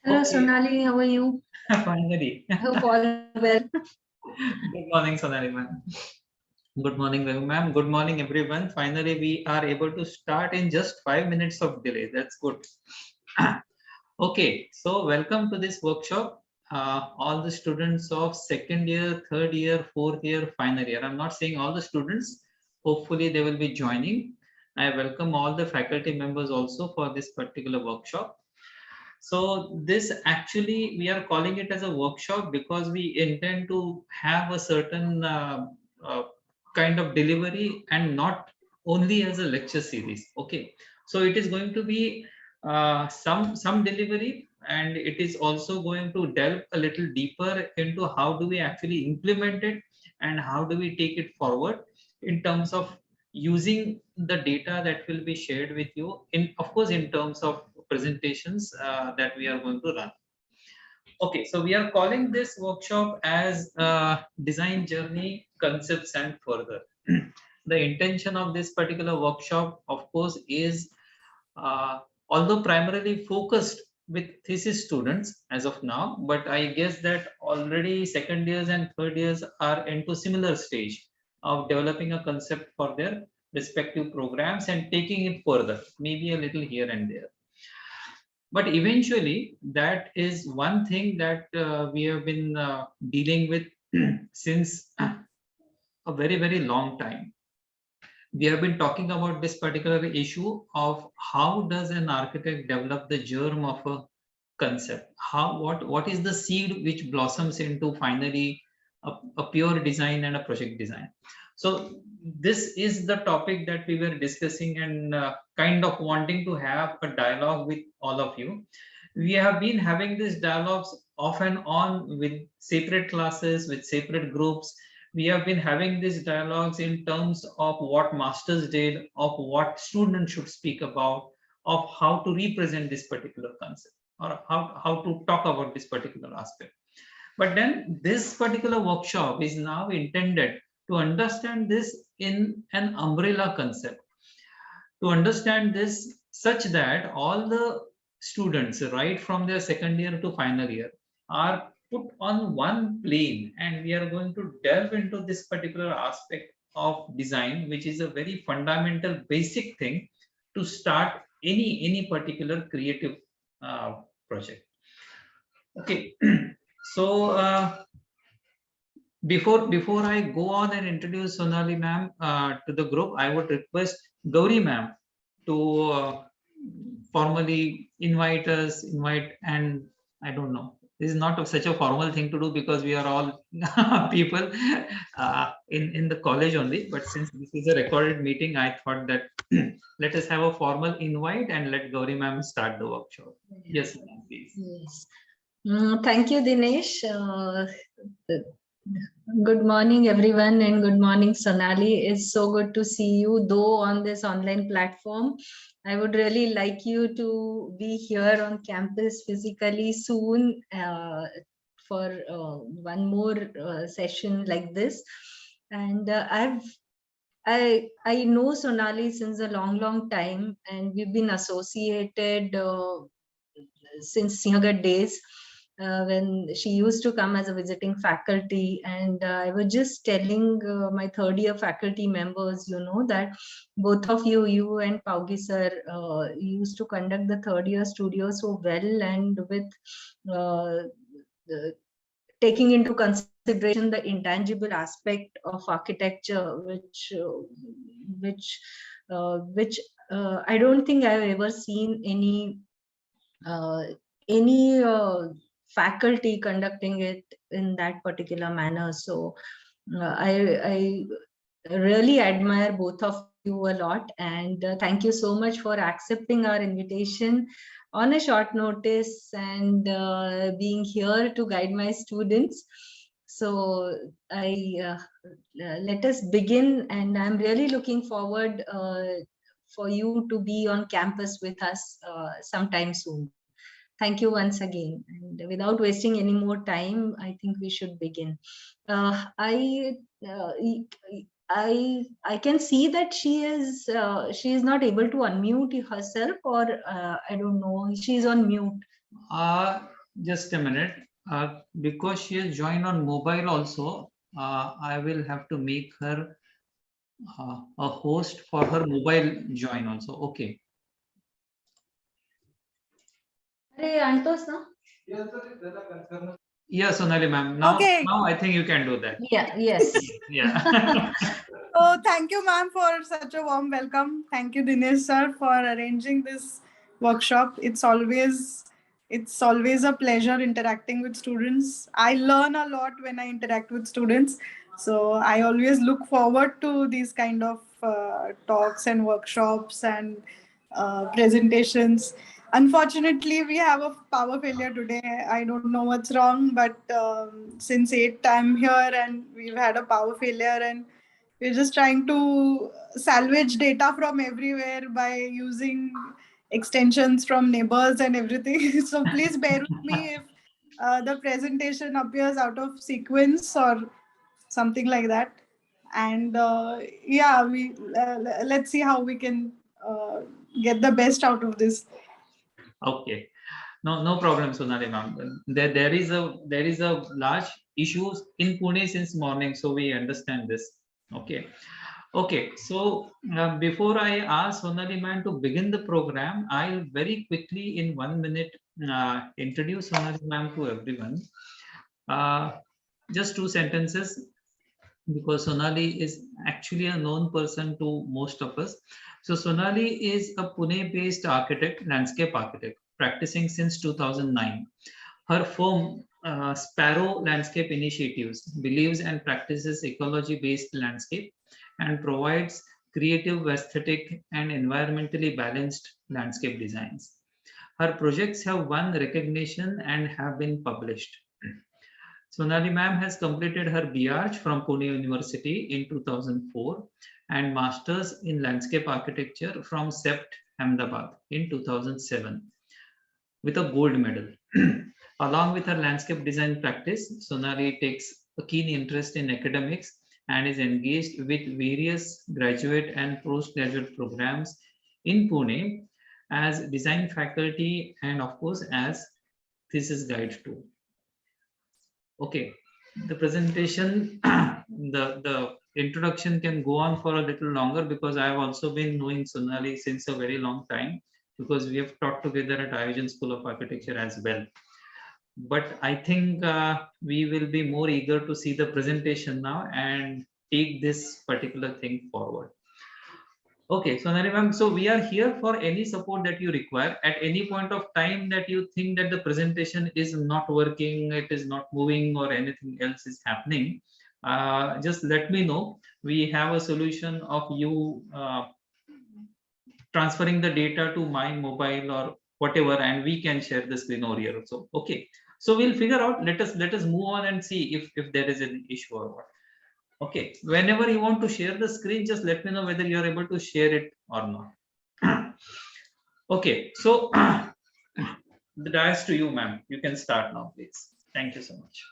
Hello, Okay. Sonali. How are you? Finally. Hope all well. Good morning, Sonali ma'am. Good morning, Raghu ma'am. Good morning, everyone. Finally, we are able to start in just 5 minutes of delay. That's good. Okay, so welcome to this workshop. All the students of second year, third year, fourth year, final year. I'm not saying all the students. Hopefully, they will be joining. I welcome all the faculty members also for this particular workshop. So this actually we are calling it as a workshop because we intend to have a certain uh, kind of delivery and not only as a lecture series. Okay, so it is going to be some delivery, and it is also going to delve a little deeper into how do we actually implement it and how do we take it forward in terms of using the data that will be shared with you, in of course in terms of presentations that we are going to run. Okay, so we are calling this workshop as design journey concepts and further. The intention of this particular workshop of course is, uh, although primarily focused with thesis students as of now, but I guess that already second years and third years are into similar stage of developing a concept for their respective programs and taking it further, maybe a little here and there. But eventually, that is one thing that we have been dealing with since a very, very long time. We have been talking about this particular issue of how does an architect develop the germ of a concept, how what is the seed which blossoms into finally a pure design and a project design. So this is the topic that we were discussing and kind of wanting to have a dialogue with all of you. We have been having these dialogues off and on with separate classes, with separate groups. We have been having these dialogues in terms of what masters did, of what students should speak about, of how to represent this particular concept, or how to talk about this particular aspect. But then this particular workshop is now intended to understand this in an umbrella concept, to understand this such that all the students right from their second year to final year are put on one plane, and we are going to delve into this particular aspect of design, which is a very fundamental basic thing to start any particular creative project. Okay. So before I go on and introduce Sonali ma'am to the group, I would request Gauri ma'am to formally invite, and I don't know. This is not such a formal thing to do because we are all people in the college only. But since this is a recorded meeting, I thought that let us have a formal invite and let Gauri ma'am start the workshop. Yes, ma'am, please. Yes. Thank you, Dinesh. Good morning, everyone, and good morning, Sonali. It's so good to see you, though on this online platform. I would really like you to be here on campus physically soon for one more session like this. And I know Sonali since a long time, and we've been associated since Sinhagat days, when she used to come as a visiting faculty. And I was just telling my third year faculty members, that both of you and Paugi sir used to conduct the third year studio so well, and with taking into consideration the intangible aspect of architecture, which I don't think I've ever seen uh, any faculty conducting it in that particular manner. So I really admire both of you a lot, and thank you so much for accepting our invitation on a short notice and being here to guide my students. So let us begin, and I'm really looking forward for you to be on campus with us sometime soon. Thank you once again. And without wasting any more time, I think we should begin. Uh, I uh, I can see that she is not able to unmute herself, or I don't know, she's on mute. Just a minute. Because she has joined on mobile also, I will have to make her a host for her mobile join also. Okay. अरे आणतोस ना? Yeah, Sonali ma'am. Now, Okay. now I think you can do that. Yeah, yes. Yeah. So thank you, ma'am, for such a warm welcome. Thank you, Dinesh sir, for arranging this workshop. It's always a pleasure interacting with students. I learn a lot when I interact with students. So I always look forward to these kind of talks and workshops and presentations. Unfortunately, we have a power failure today. I don't know what's wrong, but since 8 I'm here and we've had a power failure, and we're just trying to salvage data from everywhere by using extensions from neighbors and everything. So please bear with me if the presentation appears out of sequence or something like that. And yeah, let's see how we can get the best out of this. Okay. No problem, Sonali ma'am. There is a large issues in Pune since morning, so we understand this. Okay. Okay. So before I ask Sonali ma'am to begin the program, I'll very quickly in 1 minute introduce Sonali ma'am to everyone. Uh, just two sentences, because Sonali is actually a known person to most of us. So Sonali is a Pune-based architect, landscape architect, practicing since 2009. Her firm, Sparrow Landscape Initiatives, believes and practices ecology-based landscape and provides creative, aesthetic, and environmentally balanced landscape designs. Her projects have won recognition and have been published. Sonali ma'am has completed her B.Arch from Pune University in 2004 and Masters in Landscape Architecture from CEPT Ahmedabad in 2007 with a gold medal. Along with her landscape design practice, Sonali takes a keen interest in academics and is engaged with various graduate and postgraduate programs in Pune as design faculty and of course as thesis guide too. Okay, the presentation, the introduction can go on for a little longer because I have also been knowing Sonali since a very long time, because we have taught together at Ayojan School of Architecture as well. But I think we will be more eager to see the presentation now and take this particular thing forward. Okay, Sonali ma'am, so we are here for any support that you require at any point of time that you think that the presentation is not working, it is not moving, or anything else is happening. Just let me know. We have a solution of you transferring the data to my mobile or whatever, and we can share the screen over here also. Okay, so we'll figure out. Let us move on and see if there is an issue or what. Okay, whenever you want to share the screen, just let me know whether you are able to share it or not. Okay, so the dice to you, ma'am. You can start now, please. Thank you so much.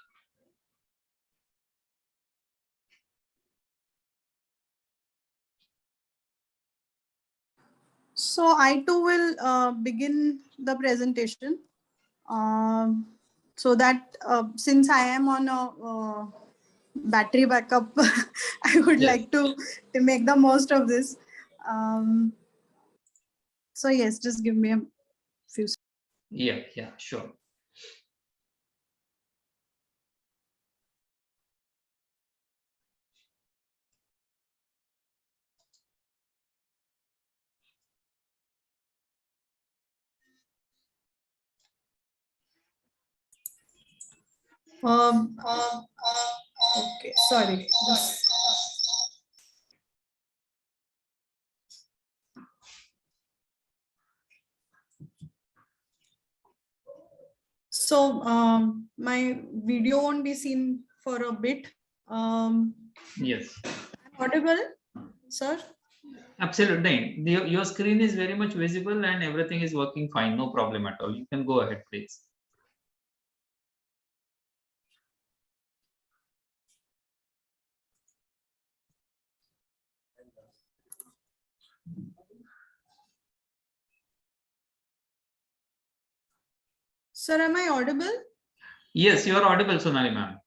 So I too will begin the presentation. So that since I am on a battery backup, I would Yes. like to make the most of this. So yes, just give me a few seconds. Yeah, sure. Okay, sorry. So my video won't be seen for a bit. Yes. Audible, sir? Absolutely. Your screen is very much visible and everything is working fine. No problem at all. You can go ahead, please. Sir, am I audible? Yes, you are audible, Sonali ma'am.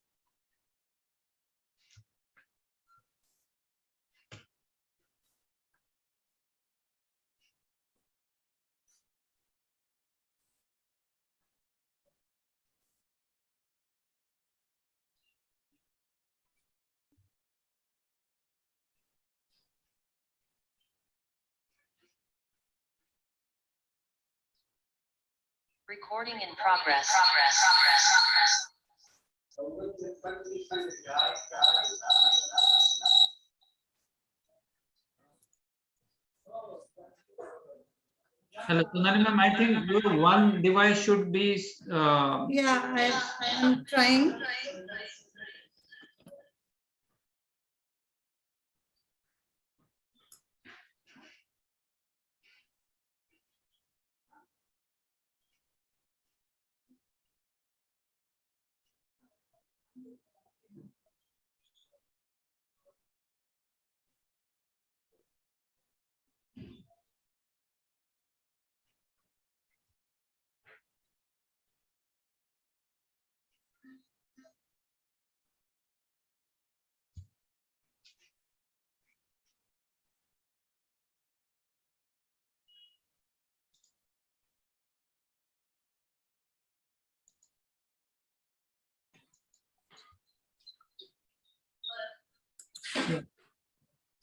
Recording in progress. Hello, Sonali ma'am. I think your one device should be. Yeah, I'm trying.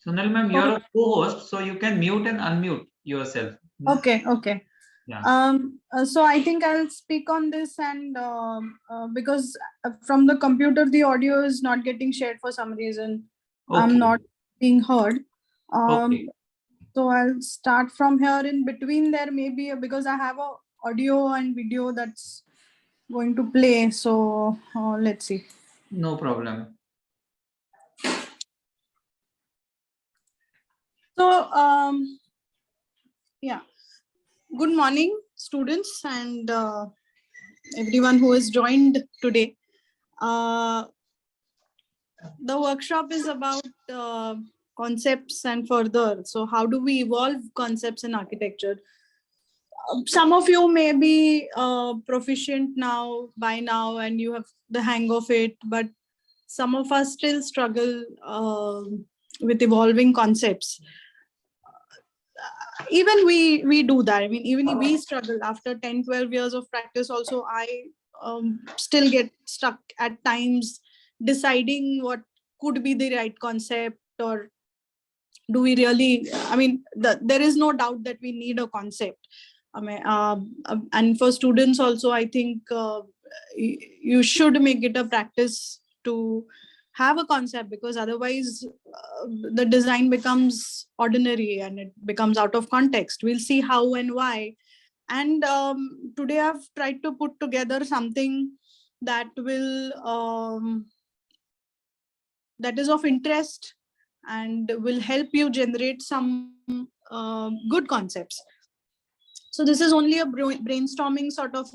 Sonali ma'am, you are a co-host, so you can mute and unmute yourself. Okay. Yeah. So I think I'll speak on this, and because from the computer the audio is not getting shared for some reason. I'm Okay. not being heard. Okay. So I'll start from here. In between there maybe, because I have a audio and video that's going to play. So let's see. No problem. So yeah, good morning, students, and everyone who has joined today. The workshop is about concepts and further. So how do we evolve concepts in architecture? Some of you may be proficient now by now and you have the hang of it, but some of us still struggle with evolving concepts. Even we do that. I mean, even we struggle after 10-12 years of practice. Also, I still get stuck at times deciding what could be the right concept, or do we really, I mean, there is no doubt that we need a concept. I mean, and for students also, I think you should make it a practice to have a concept, because otherwise the design becomes ordinary and it becomes out of context. We'll see how and why. And today I've tried to put together something that will that is of interest and will help you generate some good concepts. So this is only a brainstorming sort of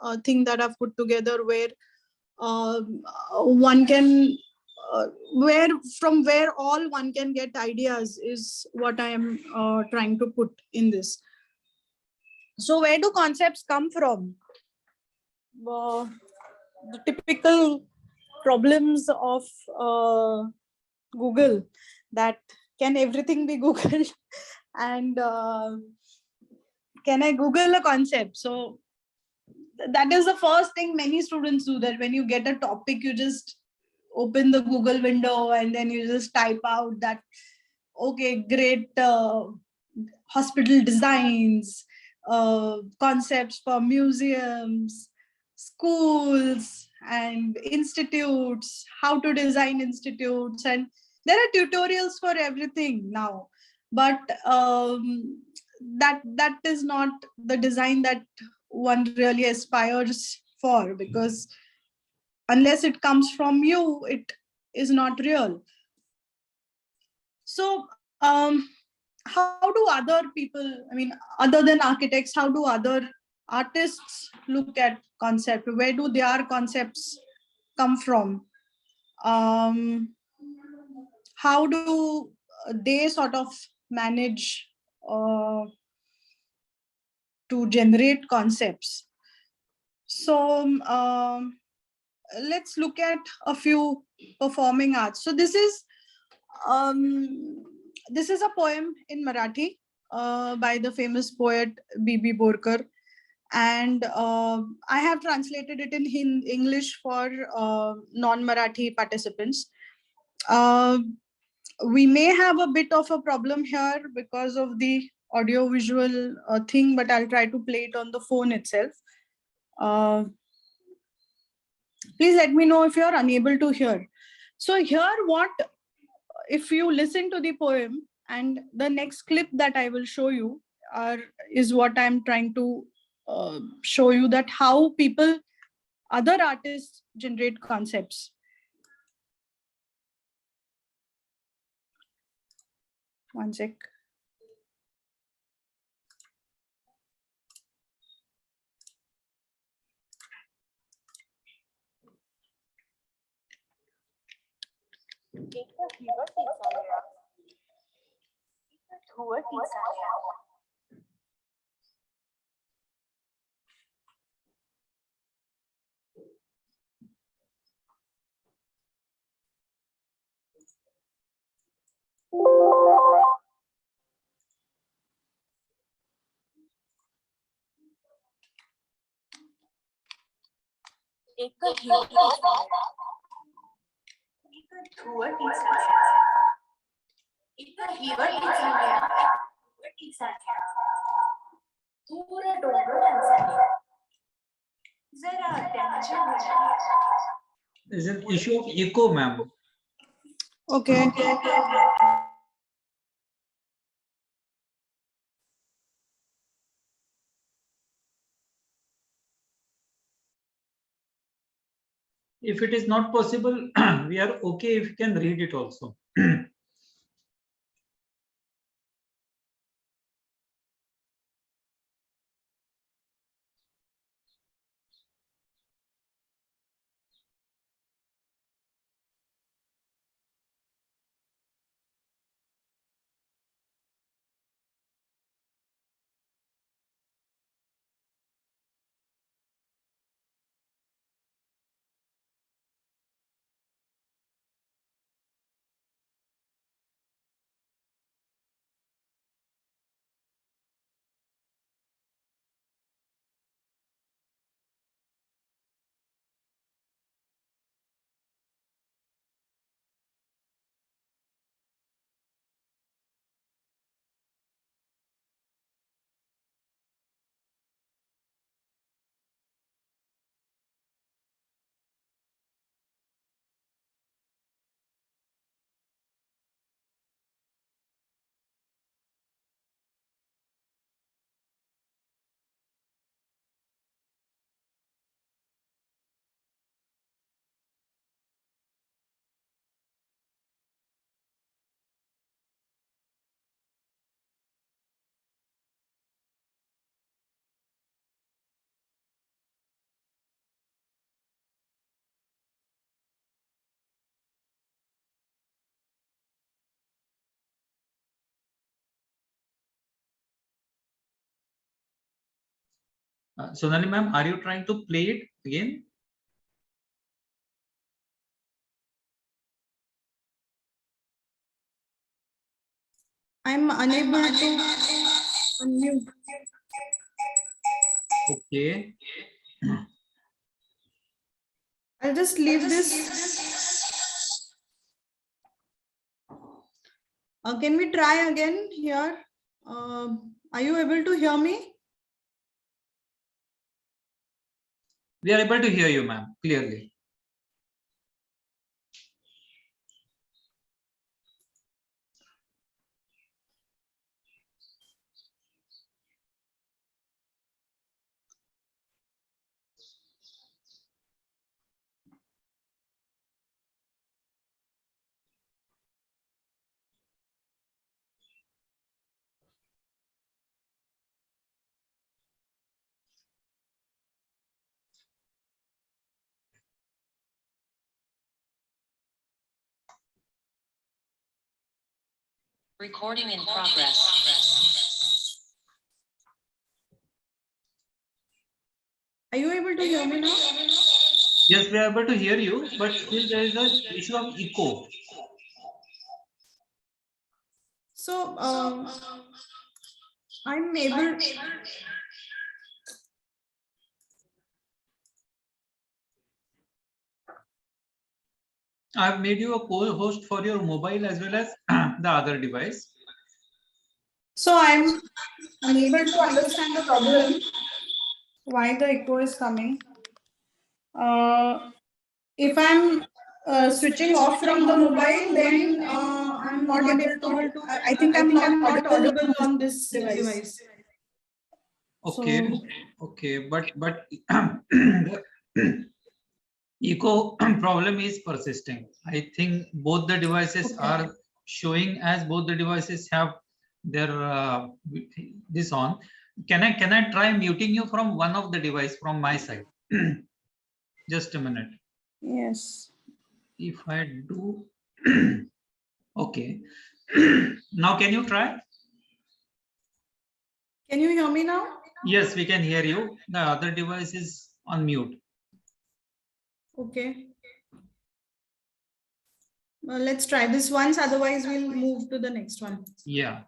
a thing that I've put together, where one can where all one can get ideas is what I am trying to put in this. So where do concepts come from? The typical problems of Google, that can everything be Googled and can I Google a concept? So that is the first thing many students do, that when you get a topic, you just open the Google window and then you just type out that, okay, great hospital designs, concepts for museums, schools and institutes, how to design institutes, and there are tutorials for everything now. But that is not the design that one really aspires for, because unless it comes from you, it is not real. So how do other people, I mean, other than architects, how do other artists look at concept? Where do their concepts come from? How do they sort of manage to generate concepts? So let's look at a few performing arts. So this is a poem in Marathi by the famous poet B.B. Borkar, and I have translated it in English for non-Marathi participants. We may have a bit of a problem here because of the audio visual thing, but I'll try to play it on the phone itself. Please let me know if you're unable to hear. So here, if you listen to the poem, and the next clip that I will show you is what I'm trying to show you, that how other artists generate concepts. One sec. There's an issue of echo, ma'am. Okay. If it is not possible, we are okay if you can read it also. Sonali ma'am, are you trying to play it again? I'm unable to unmute. Okay. I'll just leave this. Can we try again here? Are you able to hear me? We are able to hear you, ma'am, clearly. Recording in progress. Are you able to hear me now? Yes, we are able to hear you, but still there is an issue of echo. So I'm able. I've made you a co-host for your mobile as well as the other device. So I'm unable to understand the problem. Why the echo is coming? If I'm switching off from the mobile, then I'm not able to. I think I'm not audible on this device. Okay, So, okay, but the echo problem is persisting. I think both the devices are showing as both the devices have their this on. Can I try muting you from one of the device from my side? Just a minute. yes. If I do, okay. Now can you try? Can you hear me now? Yes, we can hear you. The other device is on mute. Okay. Let's try this once, otherwise we'll move to the next one. Yeah.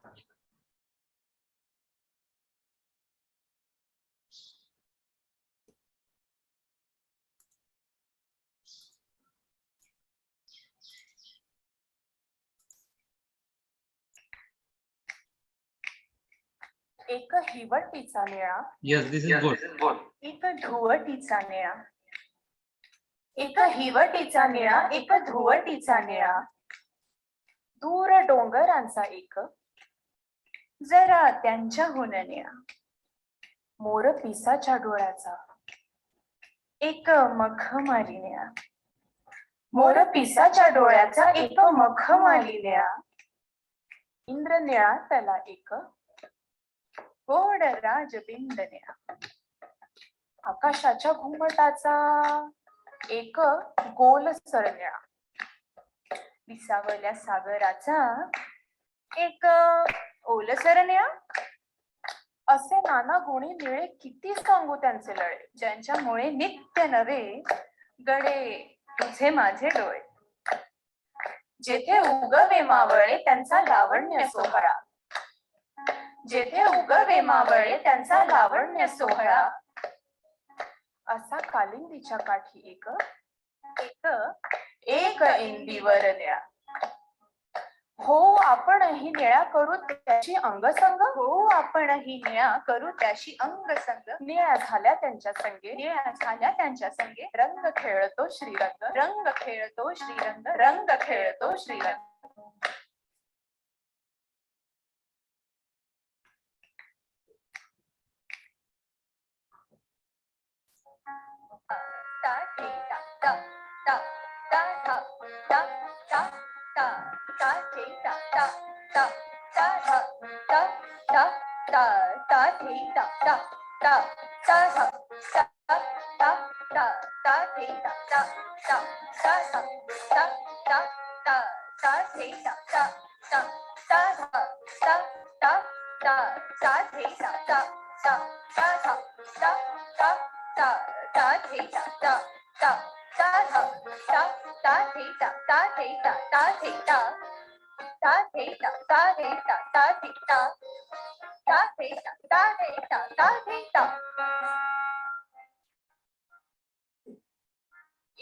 एक हिवटीचा निळा. Yes, this is good. एक धुवटीचा निळा. एक हिवटीचा निळा, एक धुवटीचा निळा. दूर डोंगरांचा एक जरा त्यांच्याहून निळा. मोर पिसाच्या डोळ्याचा एक मखमली निळा. मोर पिसाच्या डोळ्याचा एक मखमली निळा. इंद्र निळा त्याला एक गोड राजबिंद निळा. आकाशाच्या घुमटाचा एक गोल सरनिळा. विसावल्या सागराचा एक ओलसर निळा. असे नाना गुणी निळे किती सांगू त्यांचे लळे. ज्यांच्यामुळे नित्य नवे गडे तुझे माझे डोळे. जेथे उगवे मावळे त्यांचा लावण्य सोहळा. जेथे उगवे मावळे त्यांचा लावण्य सोहळा. असा कालिंदीच्या काठी एक एक इंदीवर निळा. हो आपणही निळा करू त्याची अंगसंग. हो आपणही निळा करू त्याशी अंगसंग. निळ्या झाल्या त्यांच्या संगे. निळ्या झाल्या त्यांच्या संगे. रंग खेळतो श्रीरंग. रंग खेळतो श्रीरंग. रंग खेळतो श्रीरंग.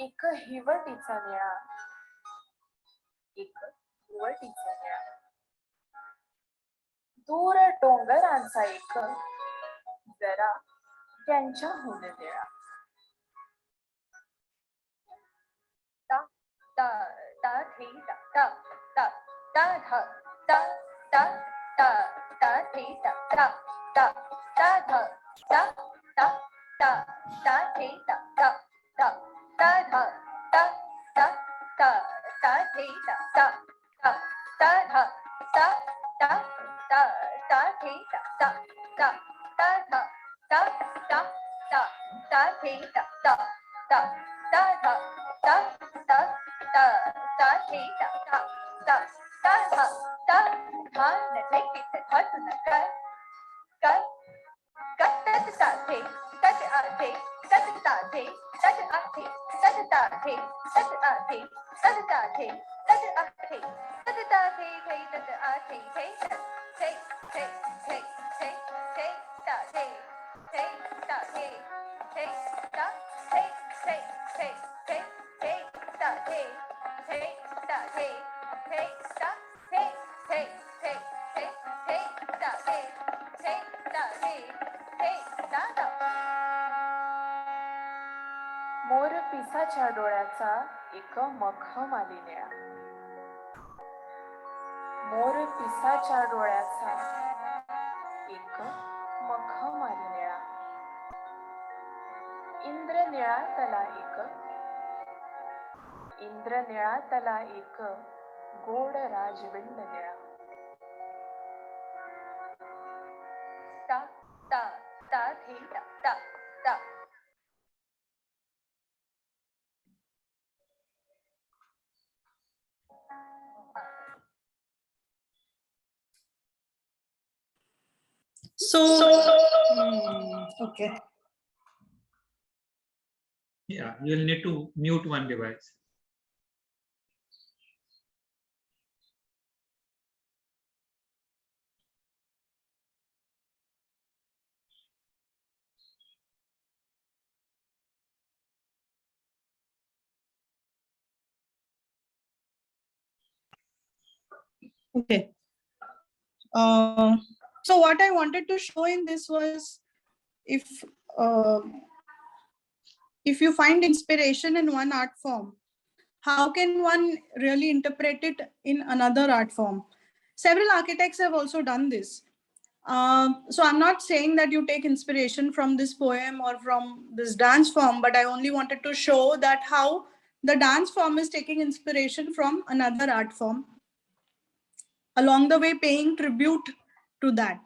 एक हिवटीचा निळा. एक हिवटीचा निळा. दूर डोंगरांचा एक जरा त्यांच्याहून निळा. ता ता ता थे ता ता ता ता धा ता ता ता ता थे ता ता ता ता धा ता ता ता ता थे ता ता ता ता धा ता ता ता ता थे ता ता ता ता धा ता ता ता ता थे ता ता ता ता धा ता ता ता ता थे ता ता ता ता धा ता ता ता ता थे ता ता ता ता धा ता धा न थे कित धत न कर कर कत ता थे कत आ थे te, tat a te, tat ta te, tat a te, tat ta te, tat a te, tat ta te, tat a te, te, te, te, te, te, te, ta te, te, ta te, te, ta, te, te, te, te, te, ta te, te, ta te, te, ta, te, te, te, te, te, ta te, te, ta te, te, ta ta. मोर पिसाच्या डोळ्याचा एक मखम आली निळा. मोर पिसाच्या डोळ्याचा एक मखम आली निळा. इंद्र निळा तला एक, इंद्र निळा तला एक गोड राजविंड निळा. ता ता ता थे ता ता ता. So, okay. Yeah, you'll need to mute one device. Okay. So what I wanted to show in this was, uh, if you find inspiration in one art form, how can one really interpret it in another art form? Several architects have also done this. So I'm not saying that you take inspiration from this poem or from this dance form, but I only wanted to show that how the dance form is taking inspiration from another art form, along the way paying tribute to that.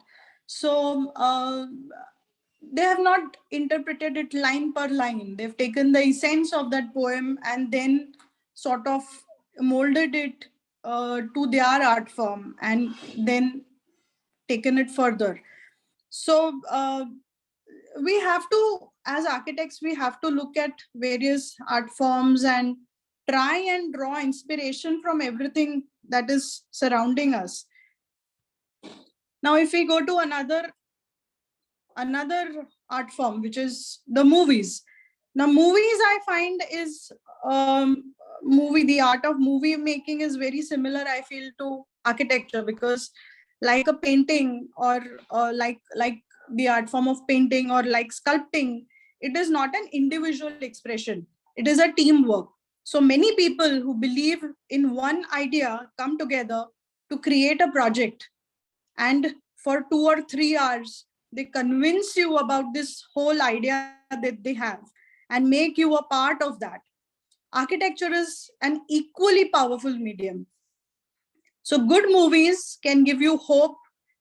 So they have not interpreted it line per line. They've taken the essence of that poem and then sort of molded it to their art form and then taken it further. So we have to, as architects, we have to look at various art forms and try and draw inspiration from everything that is surrounding us. Now, if we go to another art form, which is the movies. Now, movies I find is the art of movie making is very similar, I feel, to architecture, because like a painting or like the art form of painting or like sculpting, it is not an individual expression. It is a teamwork. So many people who believe in one idea come together to create a project, and for 2 or 3 hours they convince you about this whole idea that they have and make you a part of that. Architecture is an equally powerful medium. So good movies can give you hope,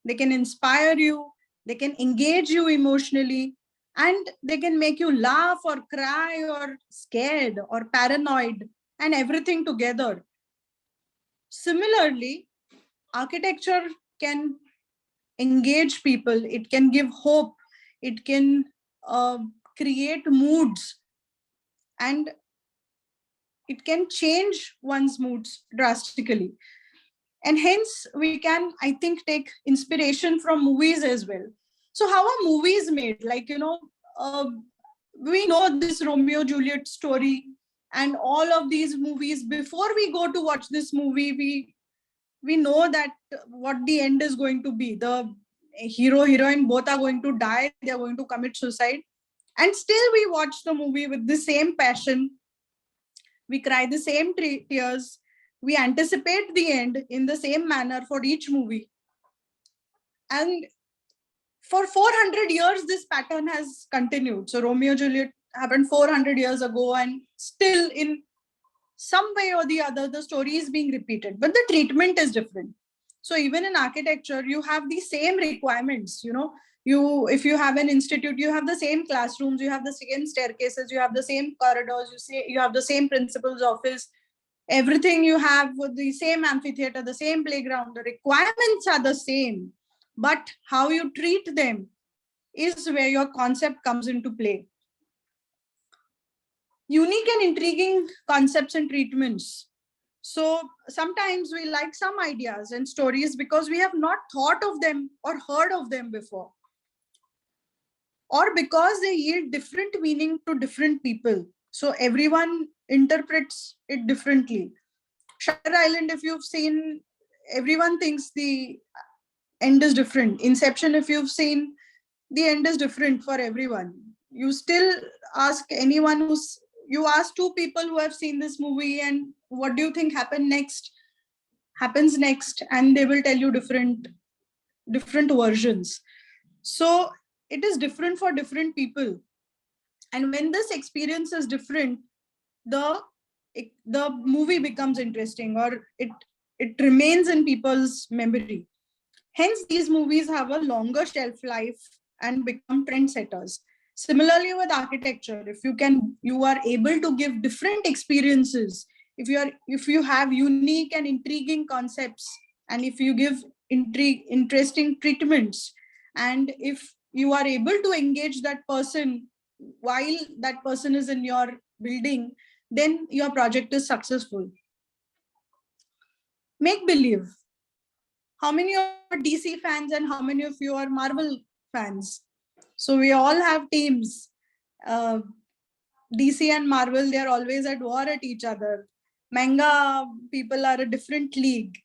they can inspire you, they can engage you emotionally, and they can make you laugh or cry or scared or paranoid and everything together. Similarly, architecture can engage people, it can give hope, it can create moods, and it can change one's moods drastically. And hence we can, I think, take inspiration from movies as well. So how are movies made? Like, uh, we know this Romeo Juliet story and all of these movies. Before we go to watch this movie, we know that what the end is going to be. The hero, heroine both are going to die, they are going to commit suicide, and still we watch the movie with the same passion, we cry the same tears, we anticipate the end in the same manner for each movie. And for 400 years this pattern has continued. So Romeo Juliet happened 400 years ago, and still in some way or the other the story is being repeated, but the treatment is different. So even in architecture you have the same requirements. If you have an institute, you have the same classrooms, you have the same staircases, you have the same corridors, you have the same principal's office, everything you have with the same amphitheater, the same playground. The requirements are the same, but how you treat them is where your concept comes into play. unique and intriguing concepts and treatments. So sometimes we like some ideas and stories because we have not thought of them or heard of them before, or because they yield different meaning to different people. So everyone interprets it differently. Shutter Island, if you've seen, everyone thinks the end is different. Inception, if you've seen, the end is different for everyone. You still ask anyone you ask two people who have seen this movie and what do you think happens next, and they will tell you different versions. So it is different for different people, and when this experience is different, the the movie becomes interesting, or it remains in people's memory. Hence, these movies have a longer shelf life and become trendsetters. Similarly, with architecture, you are able to give different experiences. If you have unique and intriguing concepts, and if you give interesting treatments, and if you are able to engage that person while that person is in your building, then your project is successful. Make believe. How many of you are DC fans and how many of you are Marvel fans? So we all have teams. DC and Marvel, they are always at war at each other. Manga people are a different league.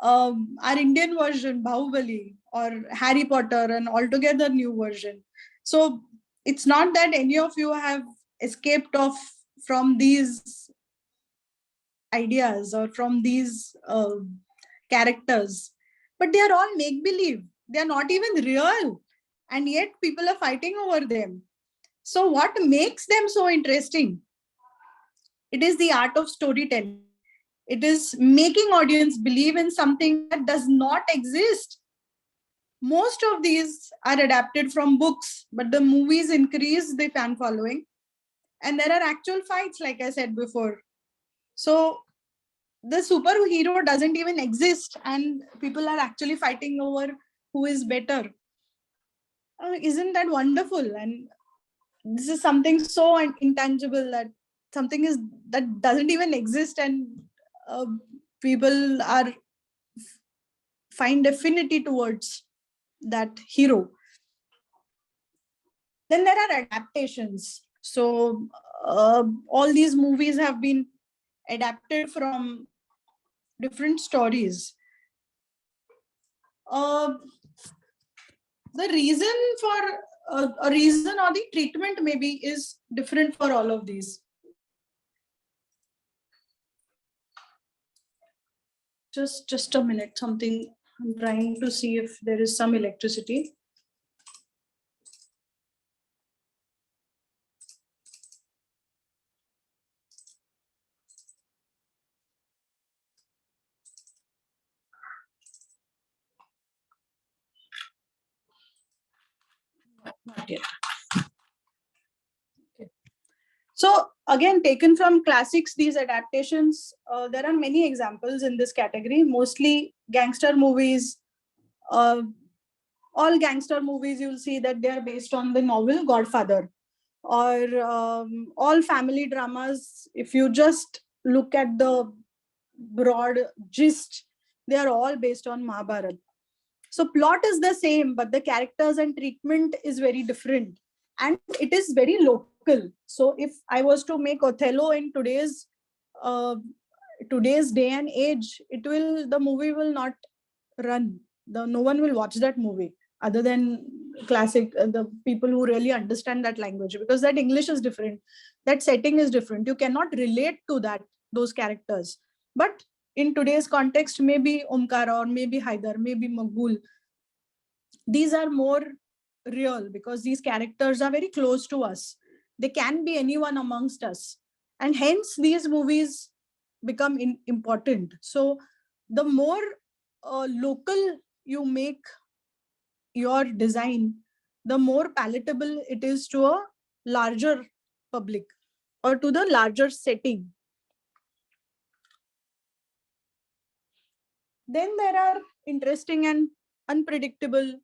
Our Indian version, Bahubali, or Harry Potter, an altogether new version. So it's not that any of you have escaped off from these ideas or from these characters, but they are all make believe. They are not even real, and yet people are fighting over them. So what makes them so interesting? It is the art of storytelling. It is making audience believe in something that does not exist. Most of these are adapted from books, but the movies increase the fan following, and there are actual fights, like I said before. So the superhero doesn't even exist, and people are actually fighting over who is better. Isn't that wonderful? And this is something so intangible, that something is that doesn't even exist, and people are find affinity towards that hero. Then there are adaptations. So all these movies have been adapted from different stories. The reason for a reason or the treatment maybe is different for all of these. Just a minute, something, I'm trying to see if there is some electricity. Not yet. Okay. So again, taken from classics, these adaptations, there are many examples in this category, mostly gangster movies. All gangster movies, you'll see that they are based on the novel Godfather, or all family dramas. If you just look at the broad gist, they are all based on Mahabharata. So plot is the same, but the characters and treatment is very different, and it is very local. So if I was to make Othello in uh, today's day and age, the movie will not run. No one will watch that movie other than classic the people who really understand that language, because that English is different, that setting is different. You cannot relate to those characters. But in today's context, maybe Omkara or maybe Haidar, maybe Makbul, these are more real because these characters are very close to us. They can be anyone amongst us, and hence these movies become important. So the more local you make your design, the more palatable it is to a larger public or to the larger setting. Then there are interesting and unpredictable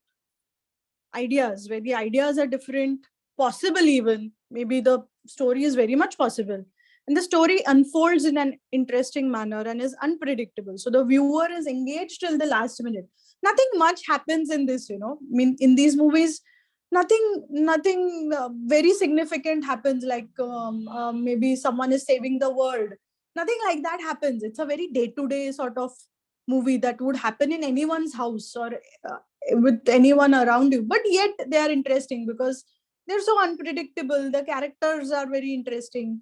ideas where the ideas are different, possible even. Maybe the story is very much possible. And the story unfolds in an interesting manner and is unpredictable. So the viewer is engaged till the last minute. Nothing much happens in this, I mean, in these movies, nothing very significant happens, like maybe someone is saving the world. Nothing like that happens. It's a very day-to-day sort of movie that would happen in anyone's house or with anyone around you. But yet they are interesting because they're so unpredictable. The characters are very interesting.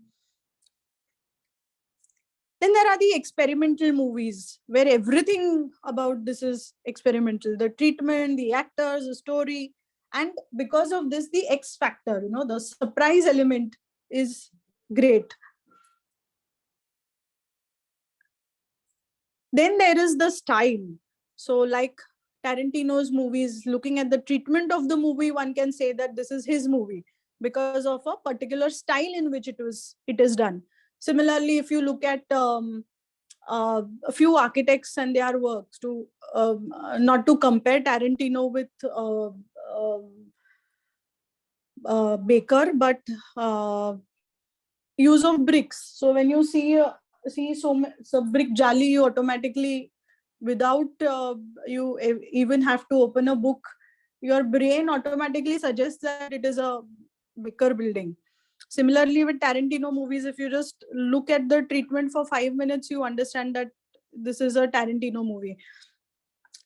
Then there are the experimental movies where everything about this is experimental. The treatment, the actors, the story. And because of this, the X factor, the surprise element is great. Then there is the style. So like Tarantino's movies, looking at the treatment of the movie, one can say that this is his movie because of a particular style in which it is done. Similarly, if you look at a few architects and their works, to not to compare Tarantino with Baker, but use of bricks. So when you see so brick jali, you automatically, without you even have to open a book, your brain automatically suggests that it is a Baker building. Similarly, with Tarantino movies, if you just look at the treatment for 5 minutes, you understand that this is a Tarantino movie.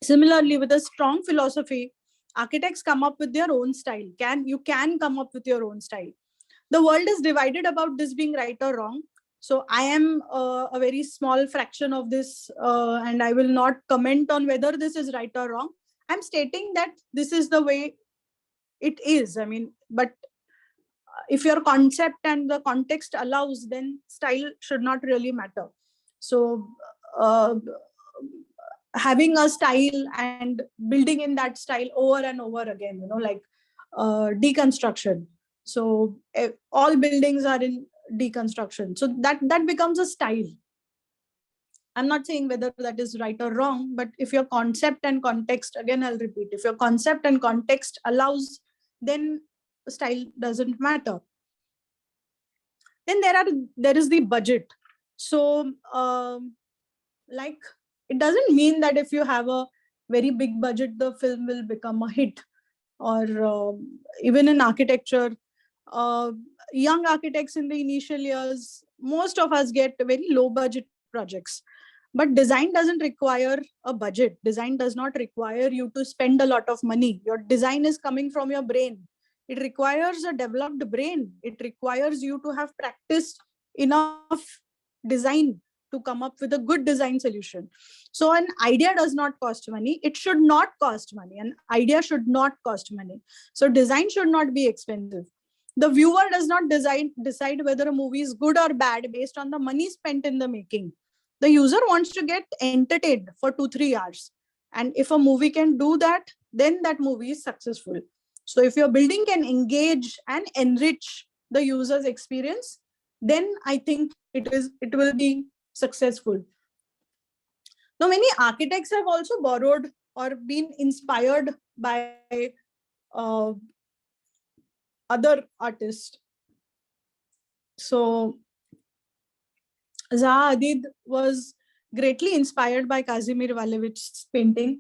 Similarly, with a strong philosophy, architects come up with their own style. You can come up with your own style. The world is divided about this being right or wrong. So I am a very small fraction of this, and I will not comment on whether this is right or wrong. I'm stating that this is the way it is. I mean, but if your concept and the context allows, then style should not really matter. So having a style and building in that style over and over again, like deconstruction. So all buildings are in deconstruction. So that becomes a style. I'm not saying whether that is right or wrong, but if your concept and context, again, I'll repeat, if your concept and context allows, then style doesn't matter. Then there is the budget. So like, it doesn't mean that if you have a very big budget, the film will become a hit. Or even in architecture, young architects in the initial years, most of us get very low budget projects. But design doesn't require a budget. Design does not require you to spend a lot of money. Your design is coming from your brain. It requires a developed brain. It requires you to have practiced enough design to come up with a good design solution. So an idea does not cost money. It should not cost money. An idea should not cost money. So design should not be expensive. The viewer does not decide whether a movie is good or bad based on the money spent in the making. The user wants to get entertained for 2-3 hours. And if a movie can do that, then that movie is successful. So if your building can engage and enrich the user's experience, then I think it will be successful. Now, many architects have also borrowed or been inspired by other artists. So Zaha Hadid was greatly inspired by Kazimir Walewicz's painting,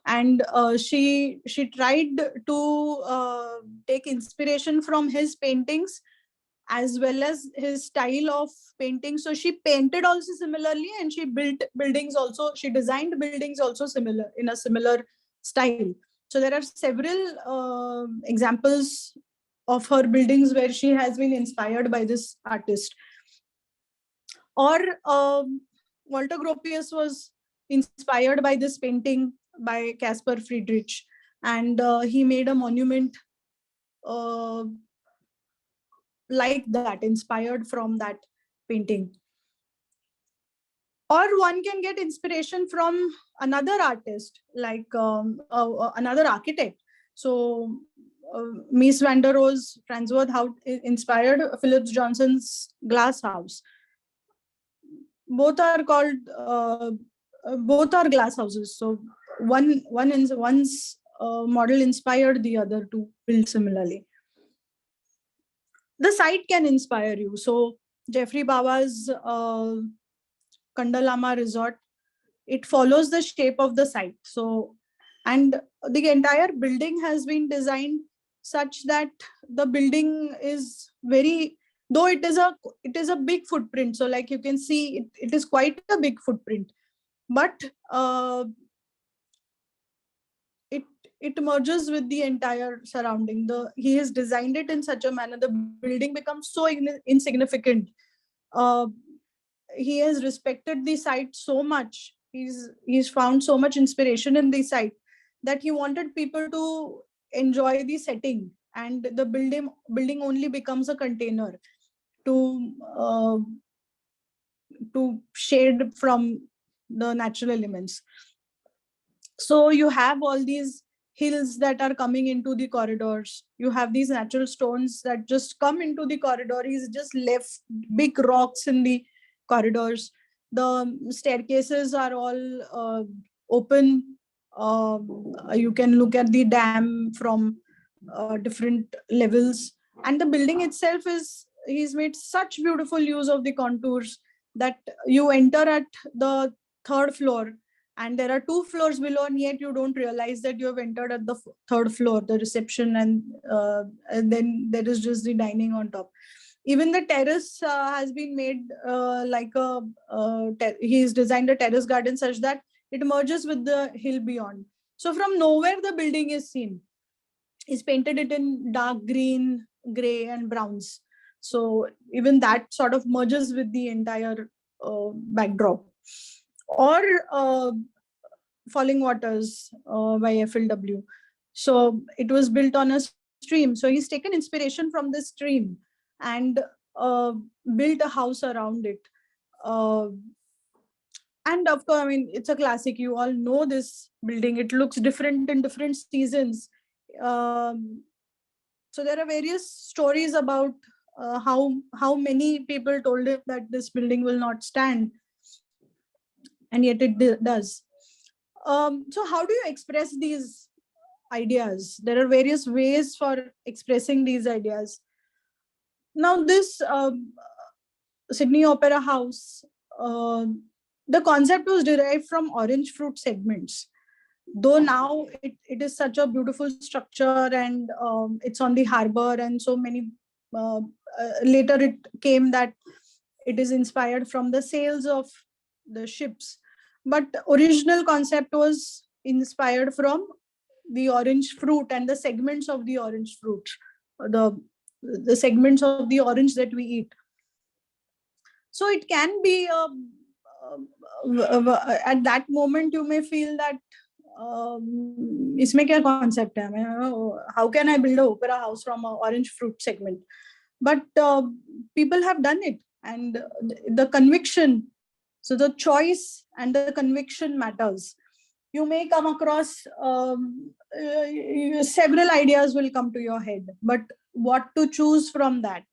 and she tried to take inspiration from his paintings as well as his style of painting. So she painted also similarly, and she built buildings also. She designed buildings also similar, in a similar style. So there are several examples of her buildings where she has been inspired by this artist. Or Walter Gropius was inspired by this painting by Caspar Friedrich, and he made a monument like that, inspired from that painting. Or one can get inspiration from another artist, like another architect. So Mies van der Rohe, Fransworth inspired Phillips Johnson's glass house. Both are called both are glass houses. So one's model inspired the other to build similarly. the site can inspire you. So Jeffrey Baba's Kandalama Resort, it follows the shape of the site. So, and the entire building has been designed such that the building is very, though it is a big footprint. So like you can see, it is quite a big footprint, but it merges with the entire surrounding. He has designed it in such a manner the building becomes so insignificant. Uh, he has respected the site so much. He's found so much inspiration in the site that he wanted people to enjoy the setting, and the building only becomes a container to shade from the natural elements. So you have all these hills that are coming into the corridors. You have these natural stones that just come into the corridor. He's just left big rocks in the corridors. The staircases are all open. You can look at the dam from different levels. And the building itself he's made such beautiful use of the contours that you enter at the 3rd floor, and there are 2 floors below, and yet you don't realize that you have entered at the 3rd floor, the reception, and then there is just the dining on top. Even the terrace has been made like he's designed a terrace garden such that it merges with the hill beyond. So from nowhere the building is seen. He's painted it in dark green, gray, and browns. So even that sort of merges with the entire backdrop. Or Falling Waters by FLW. So it was built on a stream. So he's taken inspiration from the stream and built a house around it. And of course, I mean, it's a classic. You all know this building. It looks different in different seasons. So there are various stories about how many people told him that this building will not stand, and yet it does. So how do you express these ideas? There are various ways for expressing these ideas. Now this Sydney Opera House, the concept was derived from orange fruit segments. Though now it is such a beautiful structure, and it's on the harbor, and so many later it came that it is inspired from the sails of the ships. But original concept was inspired from the orange fruit and the segments of the orange fruit, the segments of the orange that we eat. So it can be at that moment you may feel that इसमें क्या concept है? How can I build an opera house from an orange fruit segment? But people have done it, and the conviction, so the choice and the conviction matters. You may come across several ideas will come to your head, but what to choose from that,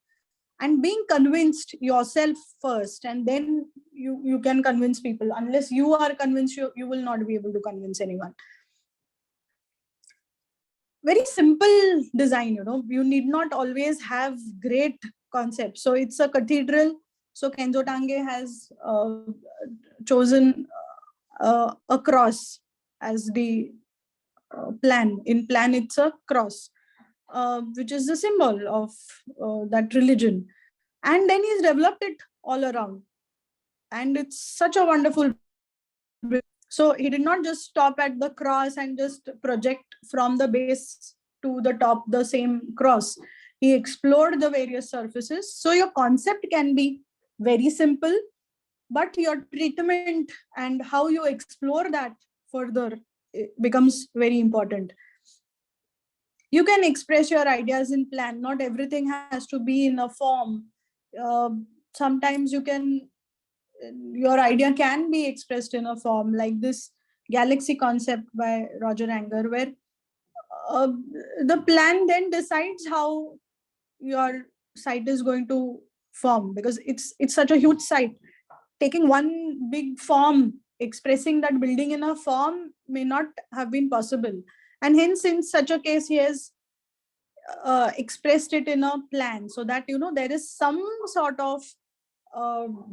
and being convinced yourself first, and then you can convince people. Unless you are convinced, you will not be able to convince anyone. Very simple design, you need not always have great concepts. So it's a cathedral. So Kenzo Tange has chosen a cross as the plan. In plan, it's a cross, which is the symbol of that religion. And then he's developed it all around. And it's such a wonderful. So he did not just stop at the cross and just project from the base to the top the same cross. He explored the various surfaces. So your concept can be very simple, but your treatment and how you explore that further becomes very important. You can express your ideas in plan. Not everything has to be in a form. Sometimes your idea can be expressed in a form, like this galaxy concept by Roger Anger, where the plan then decides how your site is going to form, because it's such a huge site. Taking one big form, expressing that building in a form may not have been possible. And hence, in such a case, he has expressed it in a plan, so that there is some sort of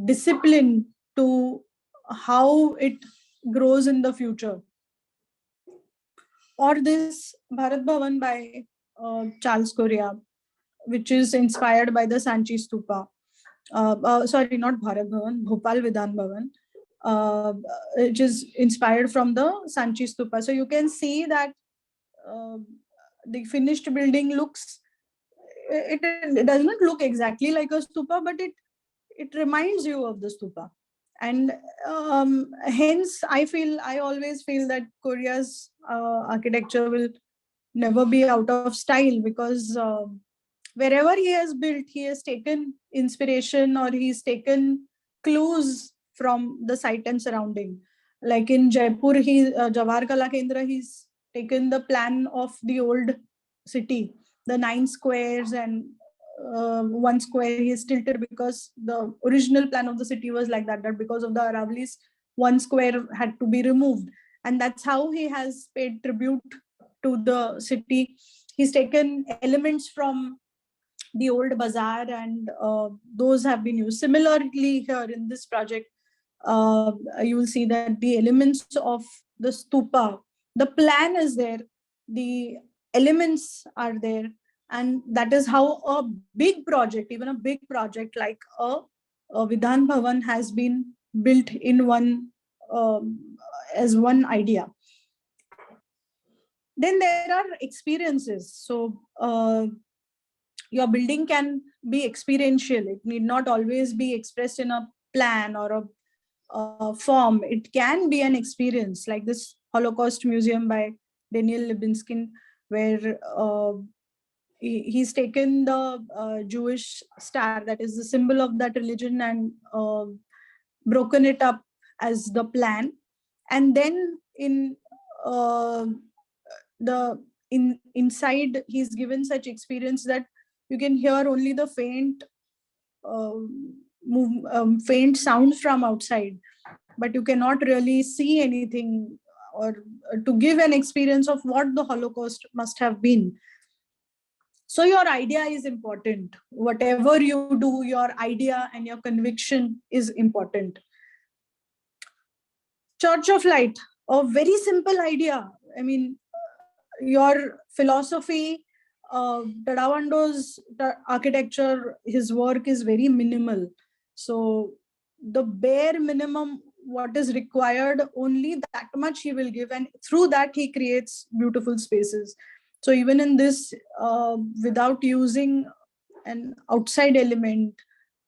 discipline to how it grows in the future. Or this Bharat Bhavan by Charles Correa, which is inspired by the Sanchi Stupa. Sorry, not Bharat Bhavan, Bhopal Vidhan Bhavan, which is inspired from the Sanchi Stupa. So you can see that the finished building looks, it does not look exactly like a stupa, but it reminds you of the stupa. And hence I always feel that Korea's architecture will never be out of style, because wherever he has built, he has taken inspiration, or he's taken clues from the site and surrounding. Like in Jaipur, Jawahar Kala Kendra, he's taken the plan of the old city, the 9 squares, and one square he is tilted, because the original plan of the city was like that because of the Aravallis, one square had to be removed. And that's how he has paid tribute to the city. He's taken elements from the old bazaar, and those have been used. Similarly, here in this project, you will see that the elements of the stupa, the plan is there, the elements are there, and that is how a big project, even a big project like a Vidhan Bhavan, has been built in one, as one idea. Then there are experiences. So your building can be experiential. It need not always be expressed in a plan or a form. It can be an experience, like this Holocaust Museum by Daniel Libeskind, where he's taken the Jewish star, that is the symbol of that religion, and broken it up as the plan. And then in inside, he's given such experience that you can hear only the faint sounds from outside, but you cannot really see anything, or to give an experience of what the Holocaust must have been. So your idea is important. Whatever you do, your idea and your conviction is important. Church of Light, a very simple idea. I mean, your philosophy, Tadawando's architecture, his work is very minimal. So the bare minimum, what is required, only that much he will give, and through that he creates beautiful spaces. So even in this, without using an outside element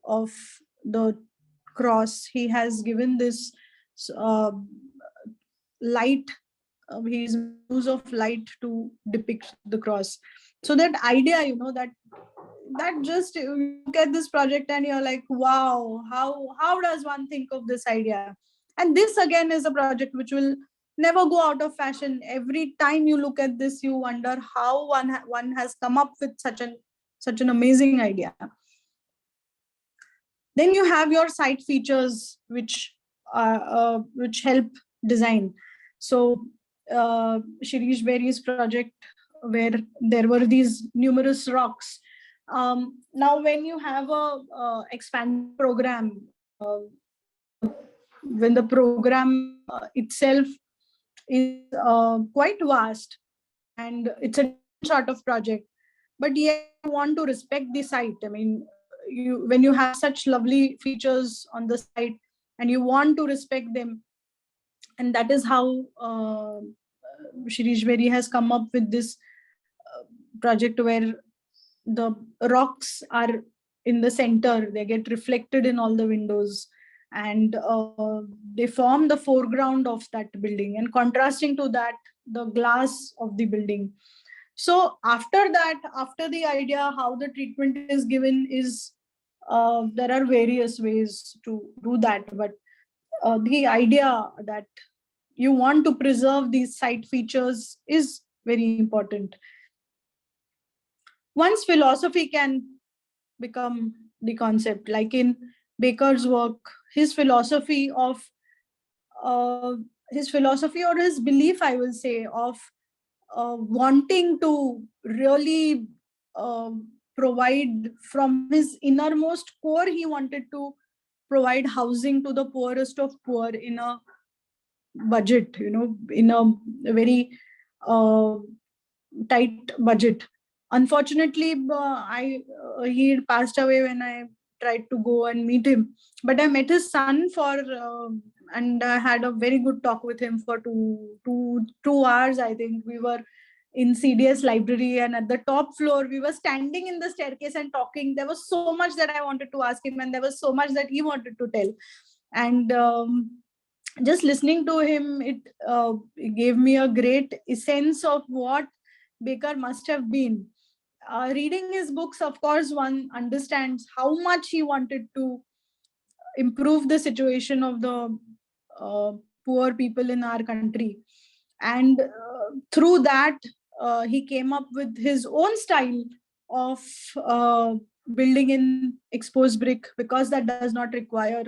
of the cross, he has given this light. He's use of light to depict the cross. So that idea, that just, you look at this project and you're like, wow, how does one think of this idea? And this again is a project which will never go out of fashion. Every time you look at this, you wonder how one has come up with such an amazing idea. Then you have your site features, which help design. So Shirish Berry's project, where there were these numerous rocks. Now, when you have a expand program, when the program itself is quite vast, and it's a sort of project, but yet you want to respect the site. I mean, when you have such lovely features on the site and you want to respect them, and that is how Shirish Berry has come up with this project, where the rocks are in the center, they get reflected in all the windows, and they form the foreground of that building, and contrasting to that, the glass of the building. So after that, after the idea, how the treatment is given is, there are various ways to do that, but the idea that you want to preserve these site features is very important. Once philosophy can become the concept, like in Baker's work, his philosophy or his belief, I will say, of wanting to really provide from his innermost core. He wanted to provide housing to the poorest of poor in a budget, in a very uh, tight budget. Unfortunately, he had passed away when I tried to go and meet him. But I met his son and I had a very good talk with him for 2 hours. I think we were in CDS library, and at the top floor, we were standing in the staircase and talking. There was so much that I wanted to ask him, and there was so much that he wanted to tell. And just listening to him, it gave me a great sense of what Baker must have been. Reading his books, of course, one understands how much he wanted to improve the situation of the poor people in our country. And through that, he came up with his own style of building in exposed brick, because that does not require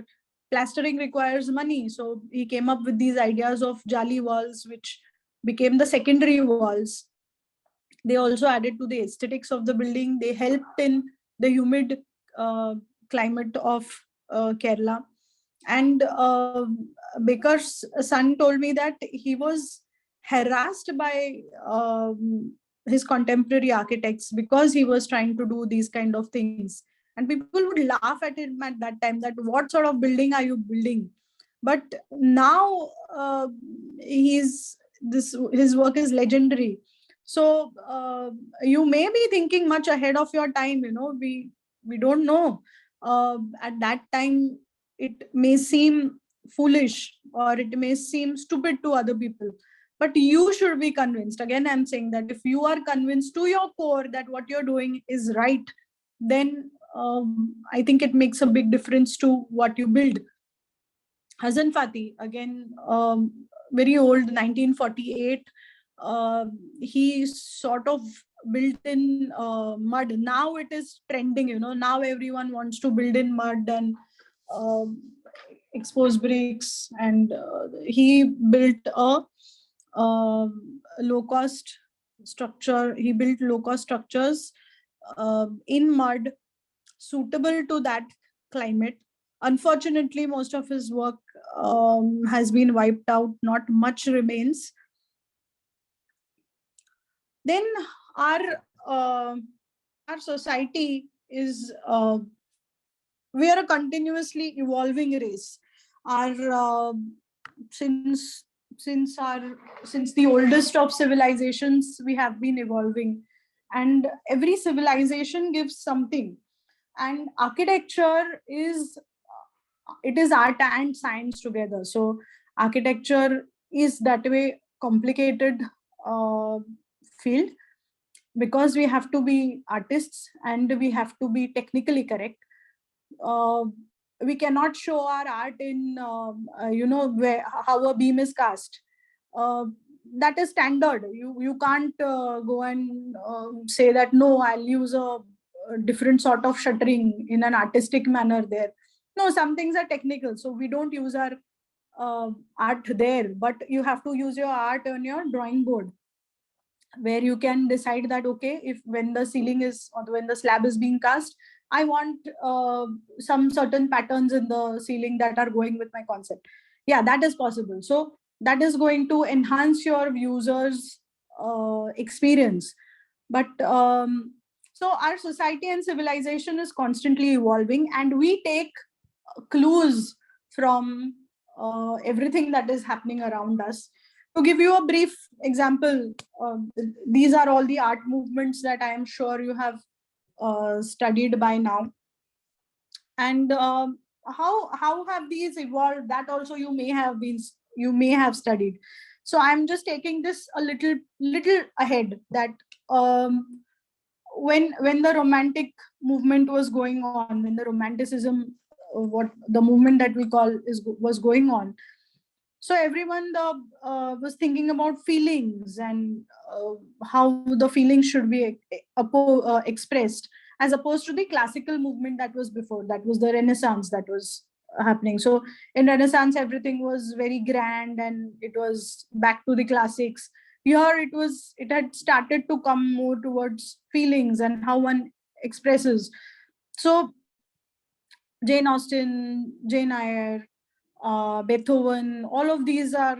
plastering, requires money. So he came up with these ideas of jali walls, which became the secondary walls. They also added to the aesthetics of the building. They helped in the humid climate of Kerala. And Baker's son told me that he was harassed by his contemporary architects because he was trying to do these kind of things. And people would laugh at him at that time, that what sort of building are you building? But now his work is legendary. So you may be thinking much ahead of your time. We don't know. At that time, it may seem foolish or it may seem stupid to other people, but you should be convinced. Again, I'm saying that if you are convinced to your core that what you're doing is right, then I think it makes a big difference to what you build. Hasan Fati, again, very old, 1948. He sort of built in mud. Now it is trending, now everyone wants to build in mud and exposed bricks. And he built a low-cost structure. He built low-cost structures in mud, suitable to that climate. Unfortunately, most of his work has been wiped out. Not much remains. Then our society is we are a continuously evolving race. Our since the oldest of civilizations, we have been evolving, and every civilization gives something. And architecture is art and science together. So architecture is that way complicated field, because we have to be artists and we have to be technically correct. We cannot show our art in how a beam is cast. That is standard. You can't go and say that no, I'll use a different sort of shuttering in an artistic manner there. No, some things are technical, so we don't use our art there, but you have to use your art on your drawing board, where you can decide that, okay, if when the ceiling is, or when the slab is being cast, I want some certain patterns in the ceiling that are going with my concept. Yeah, that is possible. So that is going to enhance your users experience. But so our society and civilization is constantly evolving, and we take clues from everything that is happening around us. To give you a brief example, these are all the art movements that I am sure you have studied by now. And how have these evolved? That also you may have studied. So I'm just taking this a little ahead. That when the romantic movement was going on, when the romanticism, what the movement that we call was going on, so everyone was thinking about feelings and how the feelings should be expressed, as opposed to the classical movement that was before. That was the Renaissance that was happening. So in Renaissance, everything was very grand and it was back to the classics. Here it had started to come more towards feelings and how one expresses. So Jane Austen, Jane Eyre, Beethoven, all of these are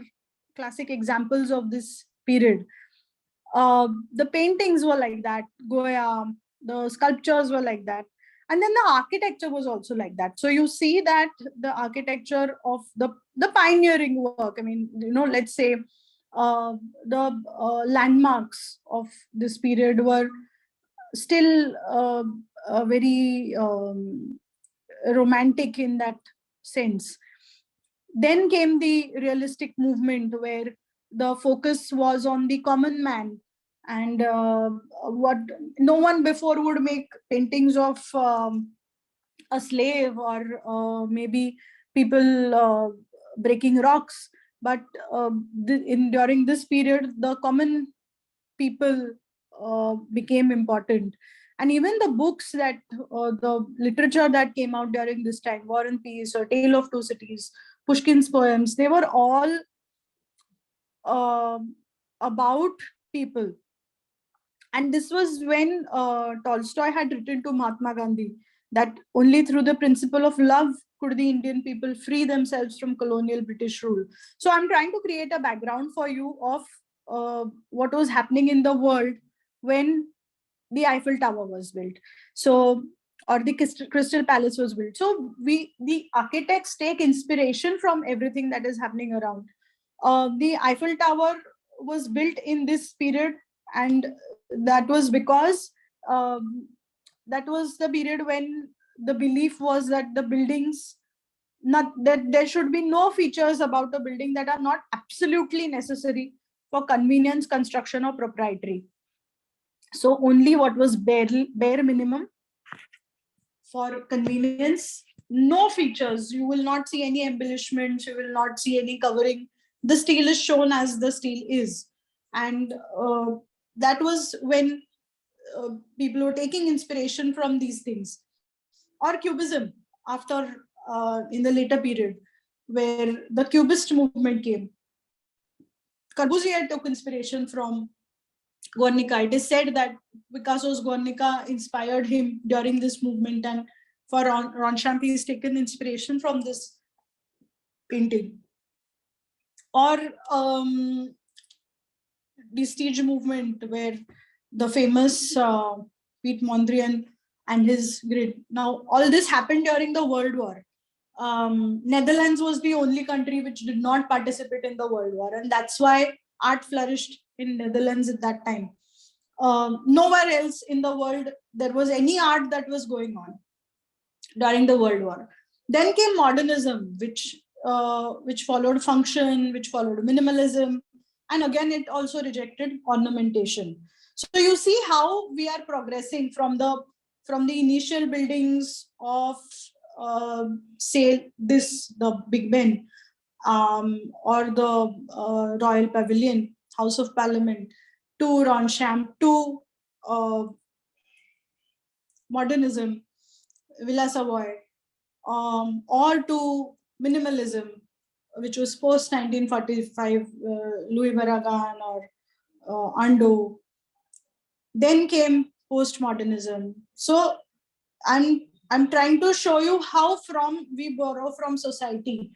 classic examples of this period. The paintings were like that, Goya, the sculptures were like that. And then the architecture was also like that. So you see that the architecture of the pioneering work, I mean, let's say the landmarks of this period were still very romantic in that sense. Then came the realistic movement, where the focus was on the common man, and what no one before would make paintings of a slave, or maybe people breaking rocks. But during this period, the common people became important. And even the books that the literature that came out during this time, War and Peace or Tale of Two Cities, Pushkin's poems, they were all about people. And this was when Tolstoy had written to Mahatma Gandhi that only through the principle of love could the Indian people free themselves from colonial British rule. So I'm trying to create a background for you of what was happening in the world when the Eiffel Tower was built. So, or the Crystal Palace was built. So the architects take inspiration from everything that is happening around. The Eiffel Tower was built in this period, and that was because that was the period when the belief was that the buildings, not that there should be no features about a building that are not absolutely necessary for convenience, construction, or proprietary. So only what was bare minimum for convenience. No features. You will not see any embellishments. You will not see any covering. The steel is shown as the steel is. And that was when people were taking inspiration from these things. Or Cubism, after in the later period, where the Cubist movement came. Corbusier took inspiration from Guernica. It is said that Picasso's Guernica inspired him during this movement, and for Ronchamp, he's taken inspiration from this painting. Or the Stige movement, where the famous Piet Mondrian and his grid. Now, all this happened during the World War. Netherlands was the only country which did not participate in the World War, and that's why art flourished in Netherlands at that time. Nowhere else in the world there was any art that was going on during the World War. Then came modernism, which followed function, which followed minimalism, and again it also rejected ornamentation. So you see how we are progressing from the initial buildings of say the Big Ben or the Royal Pavilion, House of Parliament, to Ronchamp, to modernism, Villa Savoy, or to minimalism, which was post 1945, Louis Barragan or Ando. Then came postmodernism. So I'm trying to show you how we borrow from society.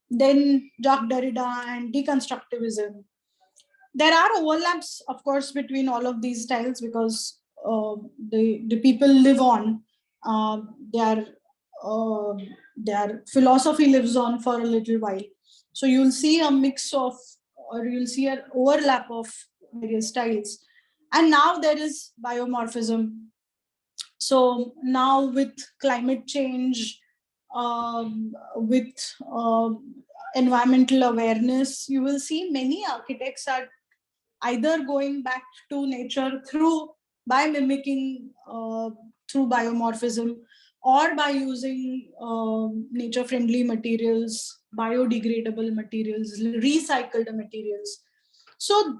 Then Jacques Derrida and deconstructivism. There are overlaps, of course, between all of these styles, because the people live on. Their philosophy lives on for a little while. So you'll see a mix of, or you'll see an overlap of various styles. And now there is biomorphism. So now with climate change, with environmental awareness, you will see many architects are either going back to nature by mimicking through biomorphism, or by using nature-friendly materials, biodegradable materials, recycled materials. So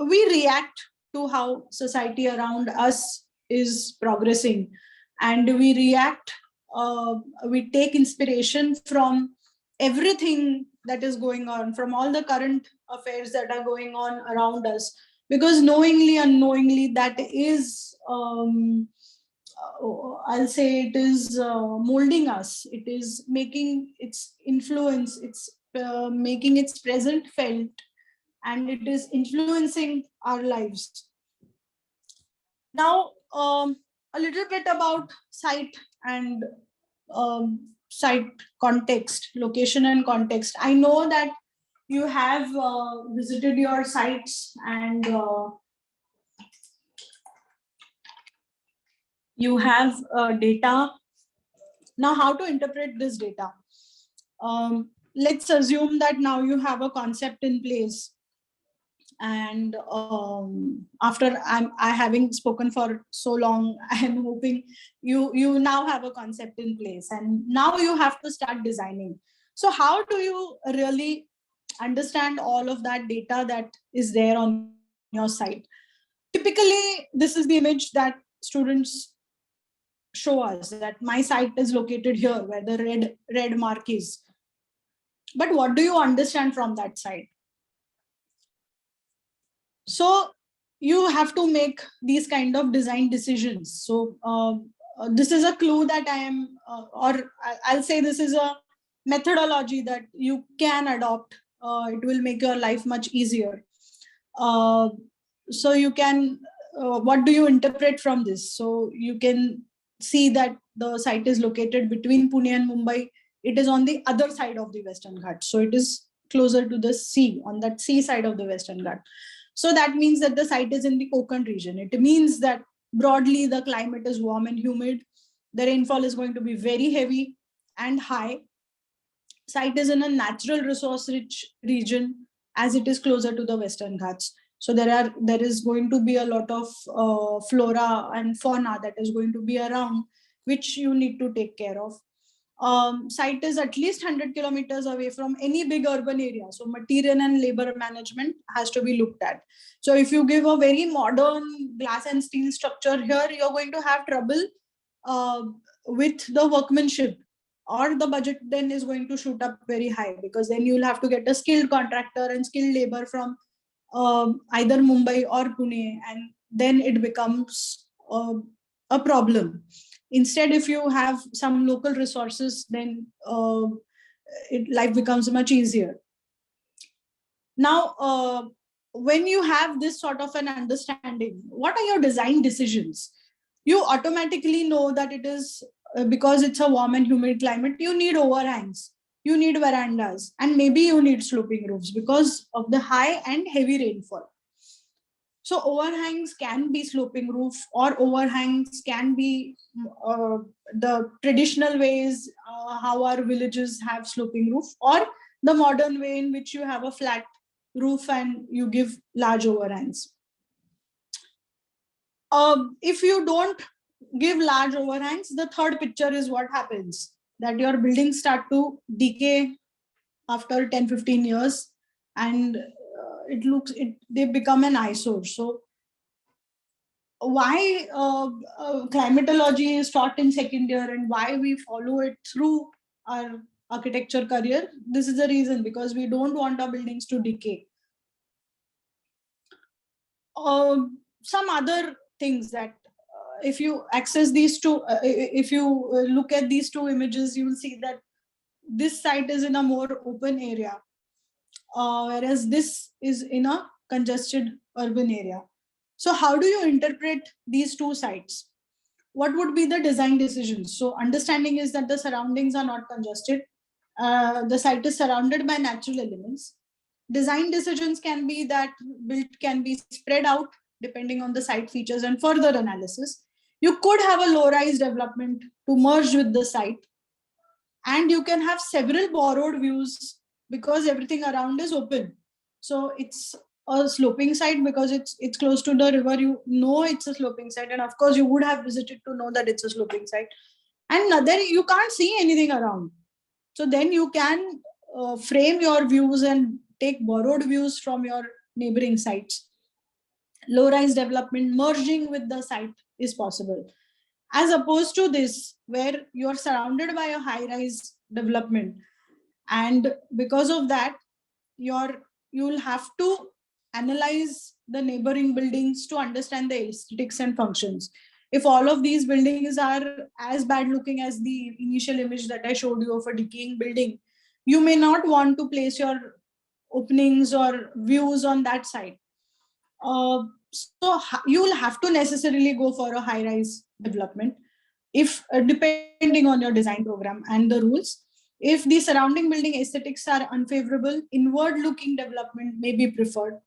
we react to how society around us is progressing, and we react, we take inspiration from everything that is going on, from all the current affairs that are going on around us, because knowingly, unknowingly, that is, I'll say it is molding us. It is making its influence, it's making its present felt, and it is influencing our lives. Now, a little bit about site and site context, location and context. I know that you have visited your sites and you have data. Now, how to interpret this data? Let's assume that now you have a concept in place, and after I having spoken for so long, I am hoping you now have a concept in place, and now you have to start designing. So how do you really understand all of that data that is there on your site? Typically, this is the image that students show us, that my site is located here where the red mark is. But what do you understand from that site? So you have to make these kind of design decisions. So this is a clue that I am, or I'll say this is a methodology that you can adopt. It will make your life much easier. So you can, what do you interpret from this? So you can see that the site is located between Pune and Mumbai. It is on the other side of the Western Ghats. So it is closer to the sea, on that sea side of the Western Ghats. So that means that the site is in the Konkan region. It means that broadly the climate is warm and humid. The rainfall is going to be very heavy and high. Site is in a natural resource rich region, as it is closer to the Western Ghats. So there is going to be a lot of flora and fauna that is going to be around, which you need to take care of. Site is at least 100 kilometers away from any big urban area. So material and labor management has to be looked at. So if you give a very modern glass and steel structure here, you're going to have trouble with the workmanship, or the budget then is going to shoot up very high, because then you'll have to get a skilled contractor and skilled labor from either Mumbai or Pune, and then it becomes a problem. Instead, if you have some local resources, then life becomes much easier. Now, when you have this sort of an understanding, what are your design decisions? You automatically know that it is because it's a warm and humid climate, you need overhangs, you need verandas, and maybe you need sloping roofs because of the high and heavy rainfall. So overhangs can be sloping roof, or overhangs can be the traditional ways how our villages have sloping roof, or the modern way in which you have a flat roof and you give large overhangs. If you don't give large overhangs, the third picture is what happens, that your buildings start to decay after 10-15 years, and they become an eyesore. So why climatology is taught in second year and why we follow it through our architecture career, this is the reason, because we don't want our buildings to decay. Some other things that if you access these two, if you look at these two images, you will see that this site is in a more open area, whereas this is in a congested urban area. So how do you interpret these two sites? What would be the design decisions? So understanding is that the surroundings are not congested. The site is surrounded by natural elements. Design decisions can be that build can be spread out depending on the site features and further analysis. You could have a low-rise development to merge with the site, and you can have several borrowed views because everything around is open. So it's a sloping site because it's close to the river. You know it's a sloping site, and of course you would have visited to know that it's a sloping site. And then you can't see anything around. So then you can frame your views and take borrowed views from your neighboring sites. Low-rise development merging with the site is possible, as opposed to this where you're surrounded by a high-rise development. And because of that, you'll have to analyze the neighboring buildings to understand the aesthetics and functions. If all of these buildings are as bad looking as the initial image that I showed you of a decaying building, you may not want to place your openings or views on that side. So you'll have to necessarily go for a high-rise development if depending on your design program and the rules. If the surrounding building aesthetics are unfavorable, inward looking development may be preferred.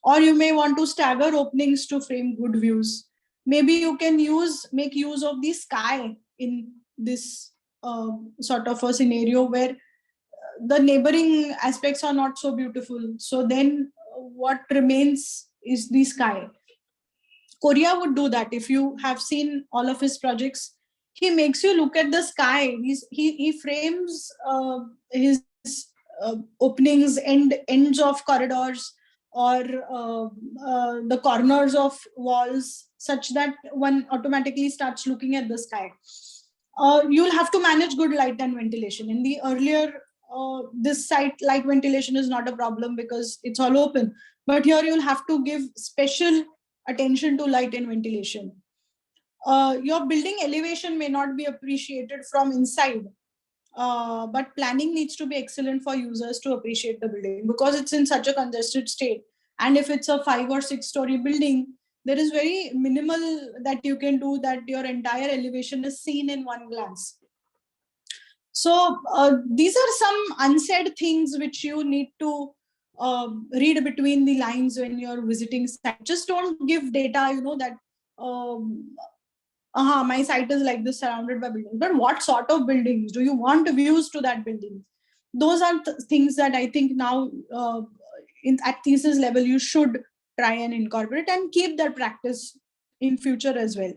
Or you may want to stagger openings to frame good views. Maybe you can make use of the sky in this sort of a scenario where the neighboring aspects are not so beautiful. So then what remains is the sky. Korea would do that. If you have seen all of his projects, he makes you look at the sky. He frames his openings, ends of corridors, or the corners of walls, such that one automatically starts looking at the sky. You'll have to manage good light and ventilation. In the earlier, this site, light ventilation is not a problem because it's all open. But here you'll have to give special attention to light and ventilation. Your building elevation may not be appreciated from inside, but planning needs to be excellent for users to appreciate the building because it's in such a congested state. And if it's a 5 or 6 story building, there is very minimal that you can do that your entire elevation is seen in one glance. So these are some unsaid things which you need to read between the lines when you're visiting site. Just don't give data, that my site is like this, surrounded by buildings. But what sort of buildings? Do you want views to that building? Those are things that I think now at thesis level you should try and incorporate and keep that practice in future as well.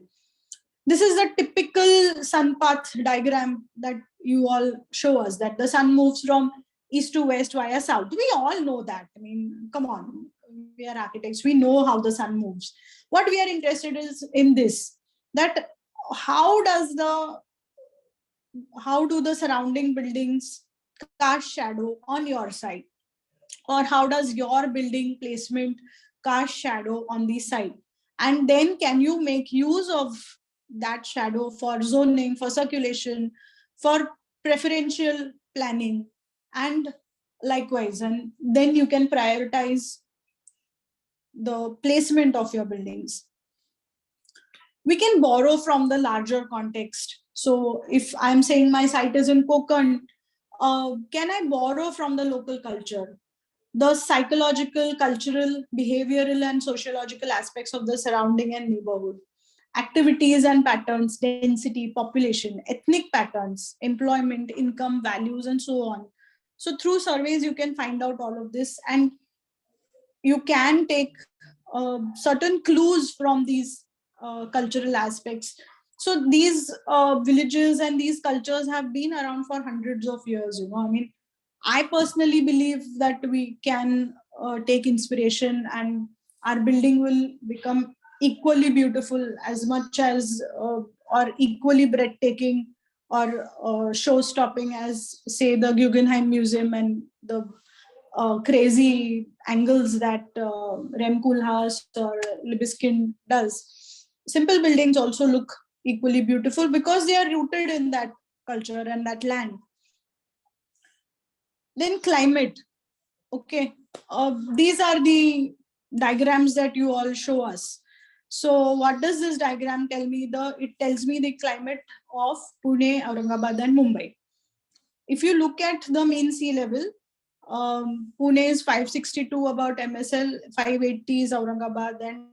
This is a typical sun path diagram that you all show us, that the sun moves from east to west via south. We all know that. I mean, come on, we are architects. We know how the sun moves. What we are interested in this, that how do the surrounding buildings cast shadow on your site, or how does your building placement cast shadow on the site, and then can you make use of that shadow for zoning, for circulation, for preferential planning, and likewise, and then you can prioritize the placement of your buildings. We can borrow from the larger context. So if I'm saying my site is in Konkan, can I borrow from the local culture, the psychological, cultural, behavioral, and sociological aspects of the surrounding and neighborhood, activities and patterns, density, population, ethnic patterns, employment, income, values, and so on. So through surveys, you can find out all of this, and you can take certain clues from these cultural aspects. So these villages and these cultures have been around for hundreds of years. I mean, I personally believe that we can take inspiration, and our building will become equally beautiful as much as or equally breathtaking or show-stopping as, say, the Guggenheim Museum and the crazy angles that Rem Koolhaas or Libeskind does. Simple buildings also look equally beautiful because they are rooted in that culture and that land. Then climate. Okay, these are the diagrams that you all show us. So what does this diagram tell me? It tells me the climate of Pune, Aurangabad, and Mumbai. If you look at the mean sea level, Pune is 562 about MSL, 580 is Aurangabad, and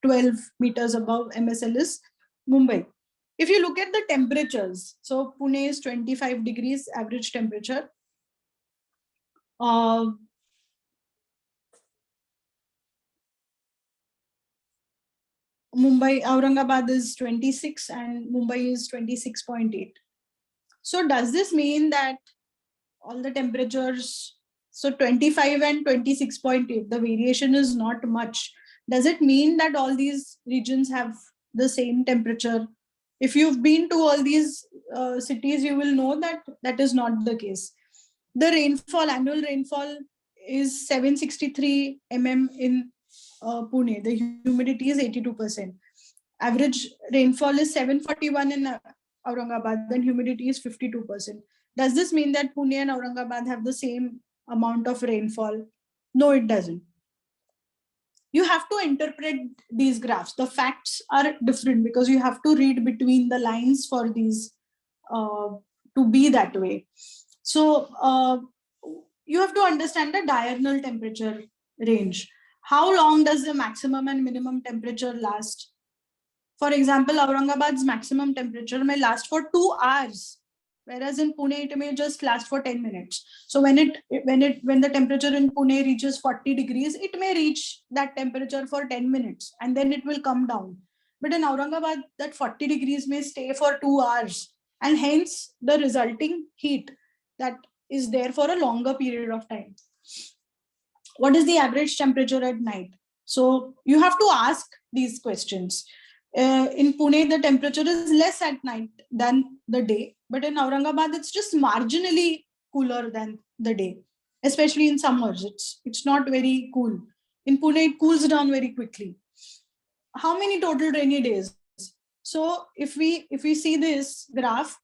12 meters above MSL is Mumbai. If you look at the temperatures, so Pune is 25 degrees average temperature. Aurangabad is 26 and Mumbai is 26.8. So does this mean that all the temperatures, so 25 and 26.8, the variation is not much? Does it mean that all these regions have the same temperature? If you've been to all these cities, you will know that that is not the case. The rainfall, annual rainfall is 763 mm in Pune. The humidity is 82%. Average rainfall is 741 in Aurangabad, then humidity is 52%. Does this mean that Pune and Aurangabad have the same amount of rainfall? No, it doesn't. You have to interpret these graphs. The facts are different because you have to read between the lines for these to be that way. So you have to understand the diurnal temperature range. How long does the maximum and minimum temperature last? For example, Aurangabad's maximum temperature may last for 2 hours, whereas in Pune it may just last for 10 minutes. So when the temperature in Pune reaches 40 degrees, it may reach that temperature for 10 minutes and then it will come down. But in Aurangabad, that 40 degrees may stay for 2 hours, and hence the resulting heat that is there for a longer period of time. What is the average temperature at night? So you have to ask these questions. In Pune, the temperature is less at night than the day, but in Aurangabad, it's just marginally cooler than the day, especially in summers. It's not very cool. In Pune, it cools down very quickly. How many total rainy days? So if we see this graph,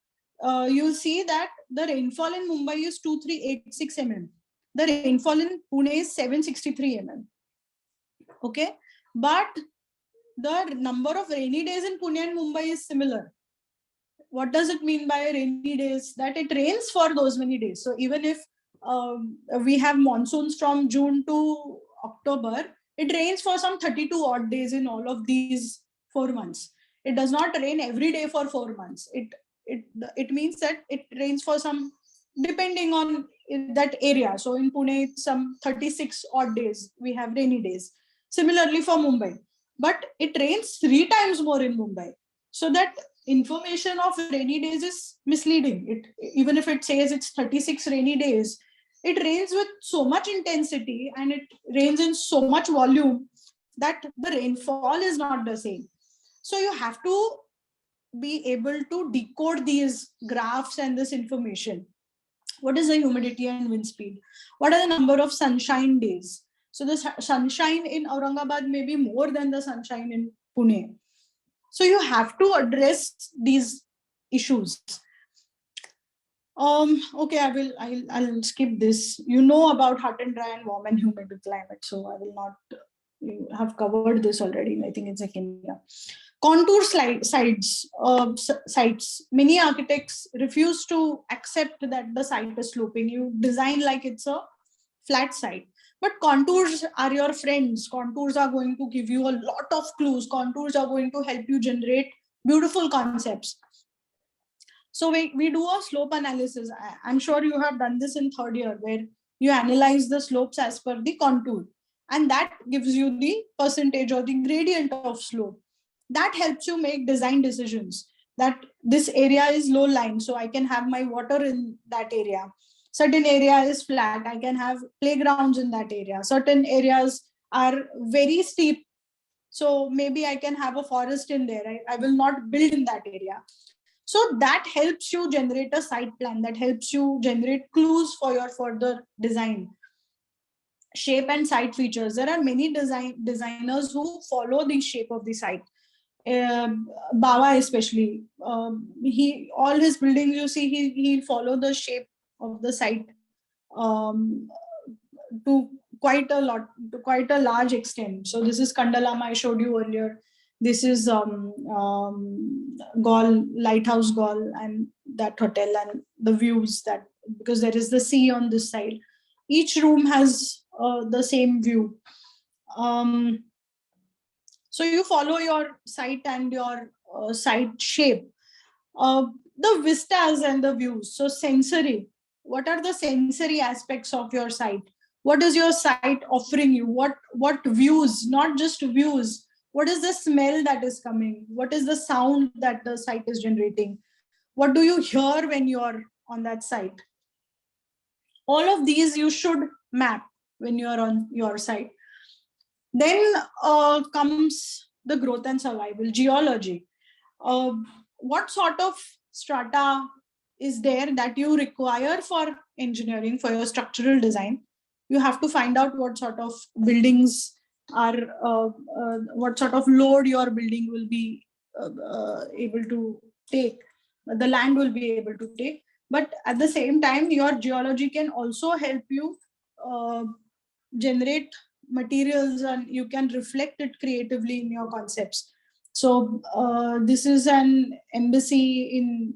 you'll see that the rainfall in Mumbai is 2386 mm. The rainfall in Pune is 763 mm. Okay, but the number of rainy days in Pune and Mumbai is similar. What does it mean by rainy days? That it rains for those many days. So even if we have monsoons from June to October, it rains for some 32 odd days in all of these 4 months. It does not rain every day for 4 months. It means that it rains for some, depending on that area. So in Pune, it's some 36 odd days we have rainy days. Similarly for Mumbai, but it rains 3 times more in Mumbai. So that information of rainy days is misleading. Even if it says it's 36 rainy days, it rains with so much intensity and it rains in so much volume that the rainfall is not the same. So you have to be able to decode these graphs and this information. What is the humidity and wind speed? What are the number of sunshine days? So the sunshine in Aurangabad may be more than the sunshine in Pune. So you have to address these issues. Okay, I'll skip this. You know about hot and dry and warm and humid climate, so I will not. You have covered this already. I think in second year. Contour sites. Many architects refuse to accept that the site is sloping. You design like it's a flat site. But contours are your friends. Contours are going to give you a lot of clues. Contours are going to help you generate beautiful concepts. So we do a slope analysis. I'm sure you have done this in third year, where you analyze the slopes as per the contour. And that gives you the percentage or the gradient of slope. That helps you make design decisions. That this area is low lying, so I can have my water in that area. Certain area is flat, I can have playgrounds in that area. Certain areas are very steep, so maybe I can have a forest in there. I will not build in that area. So that helps you generate a site plan, that helps you generate clues for your further design. Shape and site features. There are many designers who follow the shape of the site. Bawa especially, all his buildings, you see, he follow the shape of the site to quite a large extent. So this is Kandalama I showed you earlier. This is Gaul, Lighthouse Gaul, and that hotel, and the views, that because there is the sea on this side. Each room has the same view. So you follow your site and your site shape. The vistas and the views. So sensory. What are the sensory aspects of your site? What is your site offering you? What views? Not just views. What is the smell that is coming? What is the sound that the site is generating? What do you hear when you're on that site? All of these you should map when you're on your site. Then comes the growth and survival, geology. What sort of strata is there that you require for engineering, for your structural design. You have to find out what sort of buildings are, what sort of load your building will be able to take, the land will be able to take. But at the same time, your geology can also help you generate materials, and you can reflect it creatively in your concepts. So this is an embassy in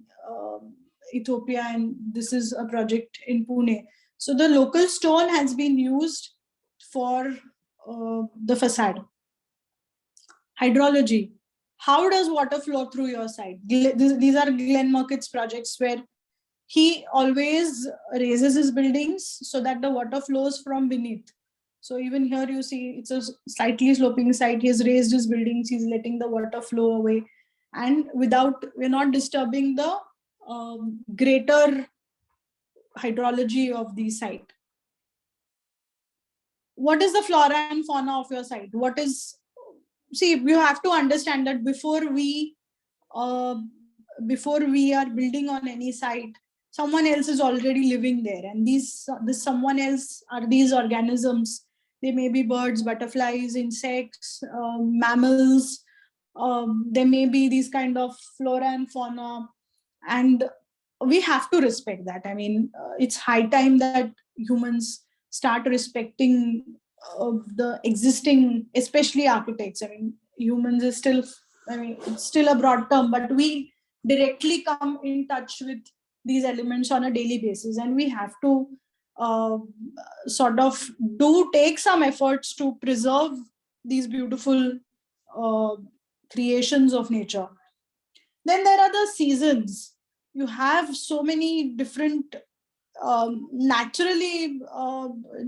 Ethiopia, and this is a project in Pune. So the local stone has been used for the facade. Hydrology. How does water flow through your site? These are Glenn Murcutt's projects, where he always raises his buildings so that the water flows from beneath. So even here you see it's a slightly sloping site. He has raised his buildings. He's letting the water flow away, and we're not disturbing the greater hydrology of the site. What is the flora and fauna of your site? See, you have to understand that before we are building on any site, someone else is already living there, and this someone else are these organisms. They may be birds, butterflies, insects, mammals. There may be these kind of flora and fauna, and we have to respect that. I mean, it's high time that humans start respecting the existing, especially architects. I mean, humans is still, I mean, it's still a broad term, but we directly come in touch with these elements on a daily basis, and we have to sort of take some efforts to preserve these beautiful creations of nature. Then there are the seasons. You have so many different, naturally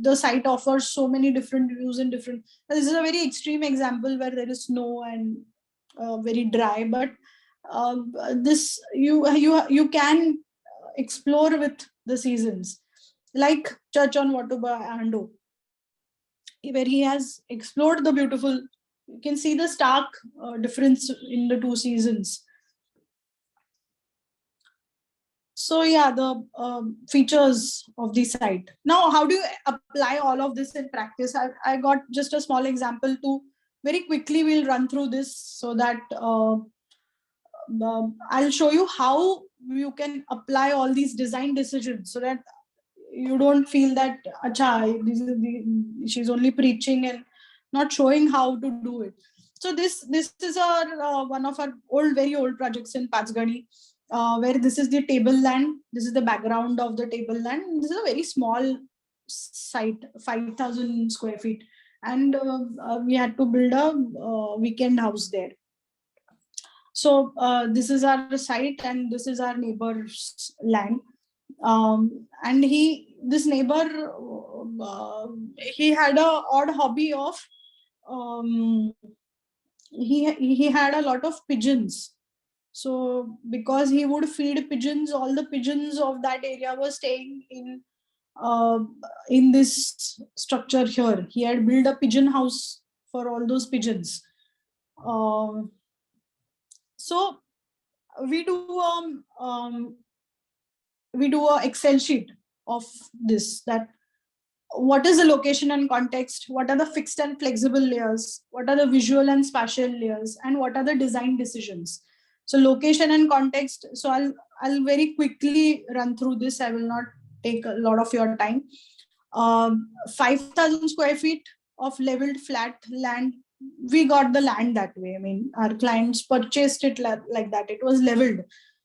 the site offers so many different views and different. This is a very extreme example where there is snow and very dry, but this you can explore with the seasons, like Church on Watuba Ando, where he has explored the beautiful. You can see the stark difference in the two seasons. So yeah, the features of the site. Now, how do you apply all of this in practice? I got just a small example to very quickly we'll run through this, so that I'll show you how you can apply all these design decisions, so that you don't feel that she's only preaching and not showing how to do it. So this is our one of our very old projects in Pachgani, where this is the table land. This is the background of the table land. This is a very small site, 5,000 square feet, and we had to build a weekend house there. So this is our site, and this is our neighbor's land. And this neighbor, he had a odd hobby of, he had a lot of pigeons. So because he would feed pigeons, all the pigeons of that area were staying in this structure here. He had built a pigeon house for all those pigeons. So we do a Excel sheet of this, that what is the location and context, what are the fixed and flexible layers, what are the visual and spatial layers, and what are the design decisions. So location and context. So I'll very quickly run through this. I will not take a lot of your time. 5,000 square feet of leveled flat land. We got the land that way. I mean, our clients purchased it like that. It was leveled.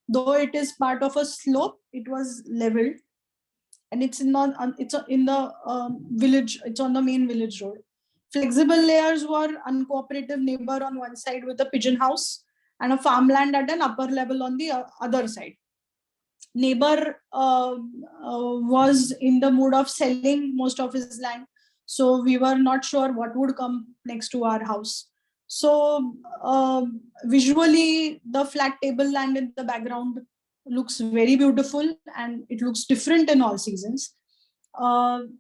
Though it is part of a slope, it was leveled. And it's in the village. It's on the main village road. Flexible layers were uncooperative neighbor on one side with a pigeon house, and a farmland at an upper level on the other side. Neighbor was in the mood of selling most of his land, so we were not sure what would come next to our house. So visually, the flat table land in the background looks very beautiful, and it looks different in all seasons.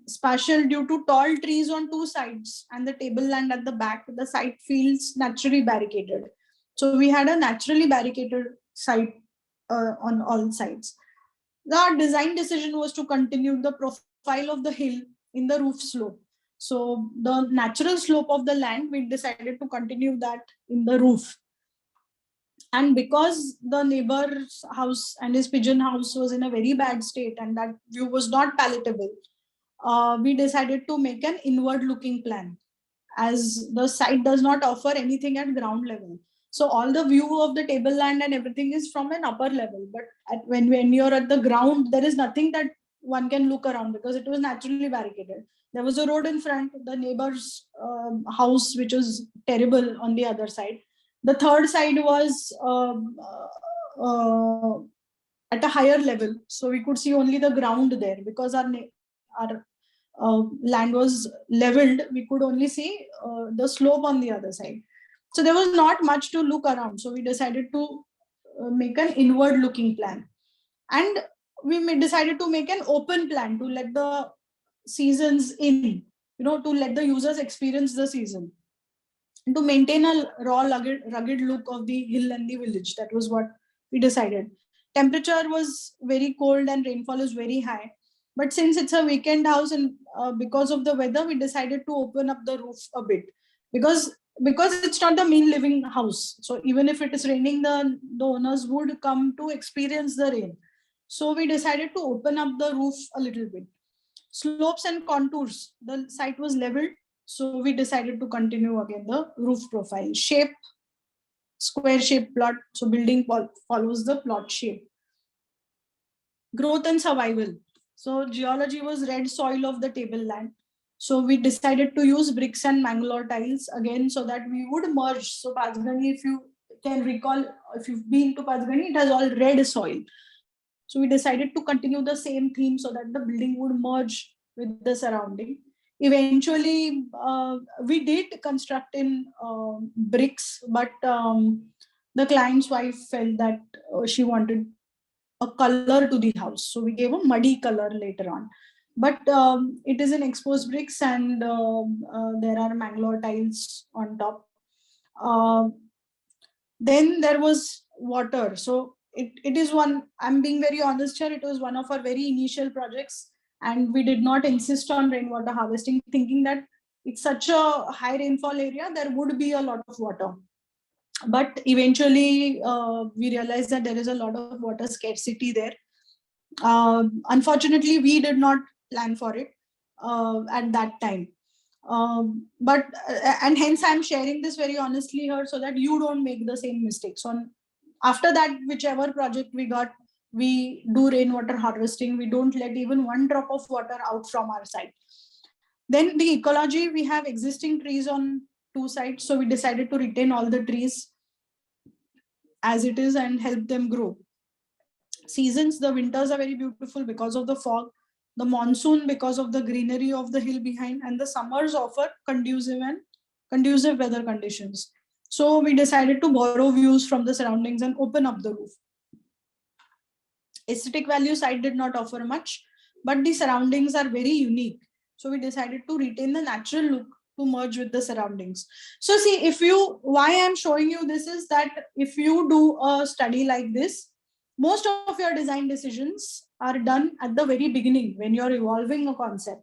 Spatial, due to tall trees on two sides and the table land at the back, the site feels naturally barricaded. So we had a naturally barricaded site on all sides. The design decision was to continue the profile of the hill in the roof slope. So the natural slope of the land, we decided to continue that in the roof. And because the neighbor's house and his pigeon house was in a very bad state and that view was not palatable, we decided to make an inward looking plan, as the site does not offer anything at ground level. So all the view of the tableland and everything is from an upper level. But when you're at the ground, there is nothing that one can look around because it was naturally barricaded. There was a road in front, the neighbor's house, which was terrible on the other side. The third side was at a higher level. So we could see only the ground there because our land was leveled. We could only see the slope on the other side. So there was not much to look around. So we decided to make an inward looking plan. And we decided to make an open plan to let the seasons in, to let the users experience the season. And to maintain a raw, rugged look of the hill and the village. That was what we decided. Temperature was very cold and rainfall is very high. But since it's a weekend house and because of the weather, we decided to open up the roof a bit. Because it's not the main living house. So even if it is raining, the owners would come to experience the rain. So we decided to open up the roof a little bit. Slopes and contours, the site was leveled. So we decided to continue again the roof profile. Shape, square shape plot. So building follows the plot shape. Growth and survival. So geology was red soil of the tableland. So we decided to use bricks and Mangalore tiles again so that we would merge. So Pajgani, if you can recall, if you've been to Pajgani, it has all red soil. So we decided to continue the same theme so that the building would merge with the surrounding. Eventually, we did construct in bricks, but the client's wife felt that she wanted a color to the house. So we gave a muddy color later on. But it is in exposed bricks and there are Mangalore tiles on top. Then there was water. So it is one, I'm being very honest here, it was one of our very initial projects and we did not insist on rainwater harvesting, thinking that it's such a high rainfall area, there would be a lot of water. But eventually we realized that there is a lot of water scarcity there. Unfortunately, we did not plan for it at that time. And hence I'm sharing this very honestly here so that you don't make the same mistakes. After that, whichever project we got, we do rainwater harvesting. We don't let even one drop of water out from our site. Then the ecology, we have existing trees on two sides. So we decided to retain all the trees as it is and help them grow. Seasons, the winters are very beautiful because of the fog, the monsoon because of the greenery of the hill behind, and the summers offer conducive weather conditions. So we decided to borrow views from the surroundings and open up the roof. Aesthetic value site did not offer much, but the surroundings are very unique. So we decided to retain the natural look to merge with the surroundings. So see, why I'm showing you this is that if you do a study like this, most of your design decisions are done at the very beginning when you're evolving a concept.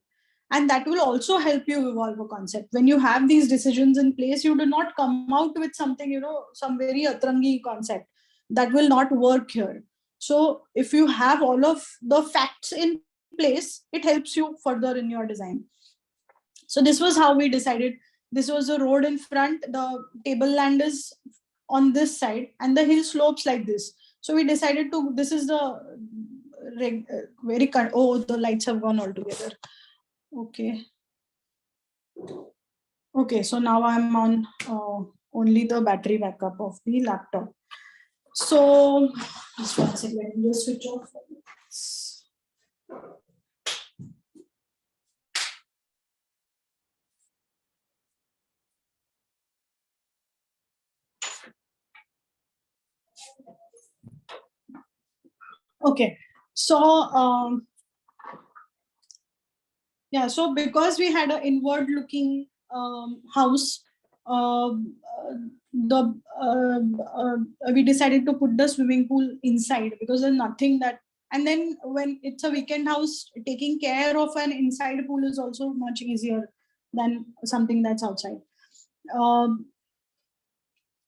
And that will also help you evolve a concept. When you have these decisions in place, you do not come out with something, some very atrangi concept that will not work here. So if you have all of the facts in place, it helps you further in your design. So this was how we decided. This was the road in front, the tableland is on this side, and the hill slopes like this. So we decided this is the the lights have gone altogether. Okay, so now I'm on only the battery backup of the laptop. So just one second, let me just switch off. Okay, so so because we had an inward looking house, we decided to put the swimming pool inside because there's nothing that And then when it's a weekend house, taking care of an inside pool is also much easier than something that's outside.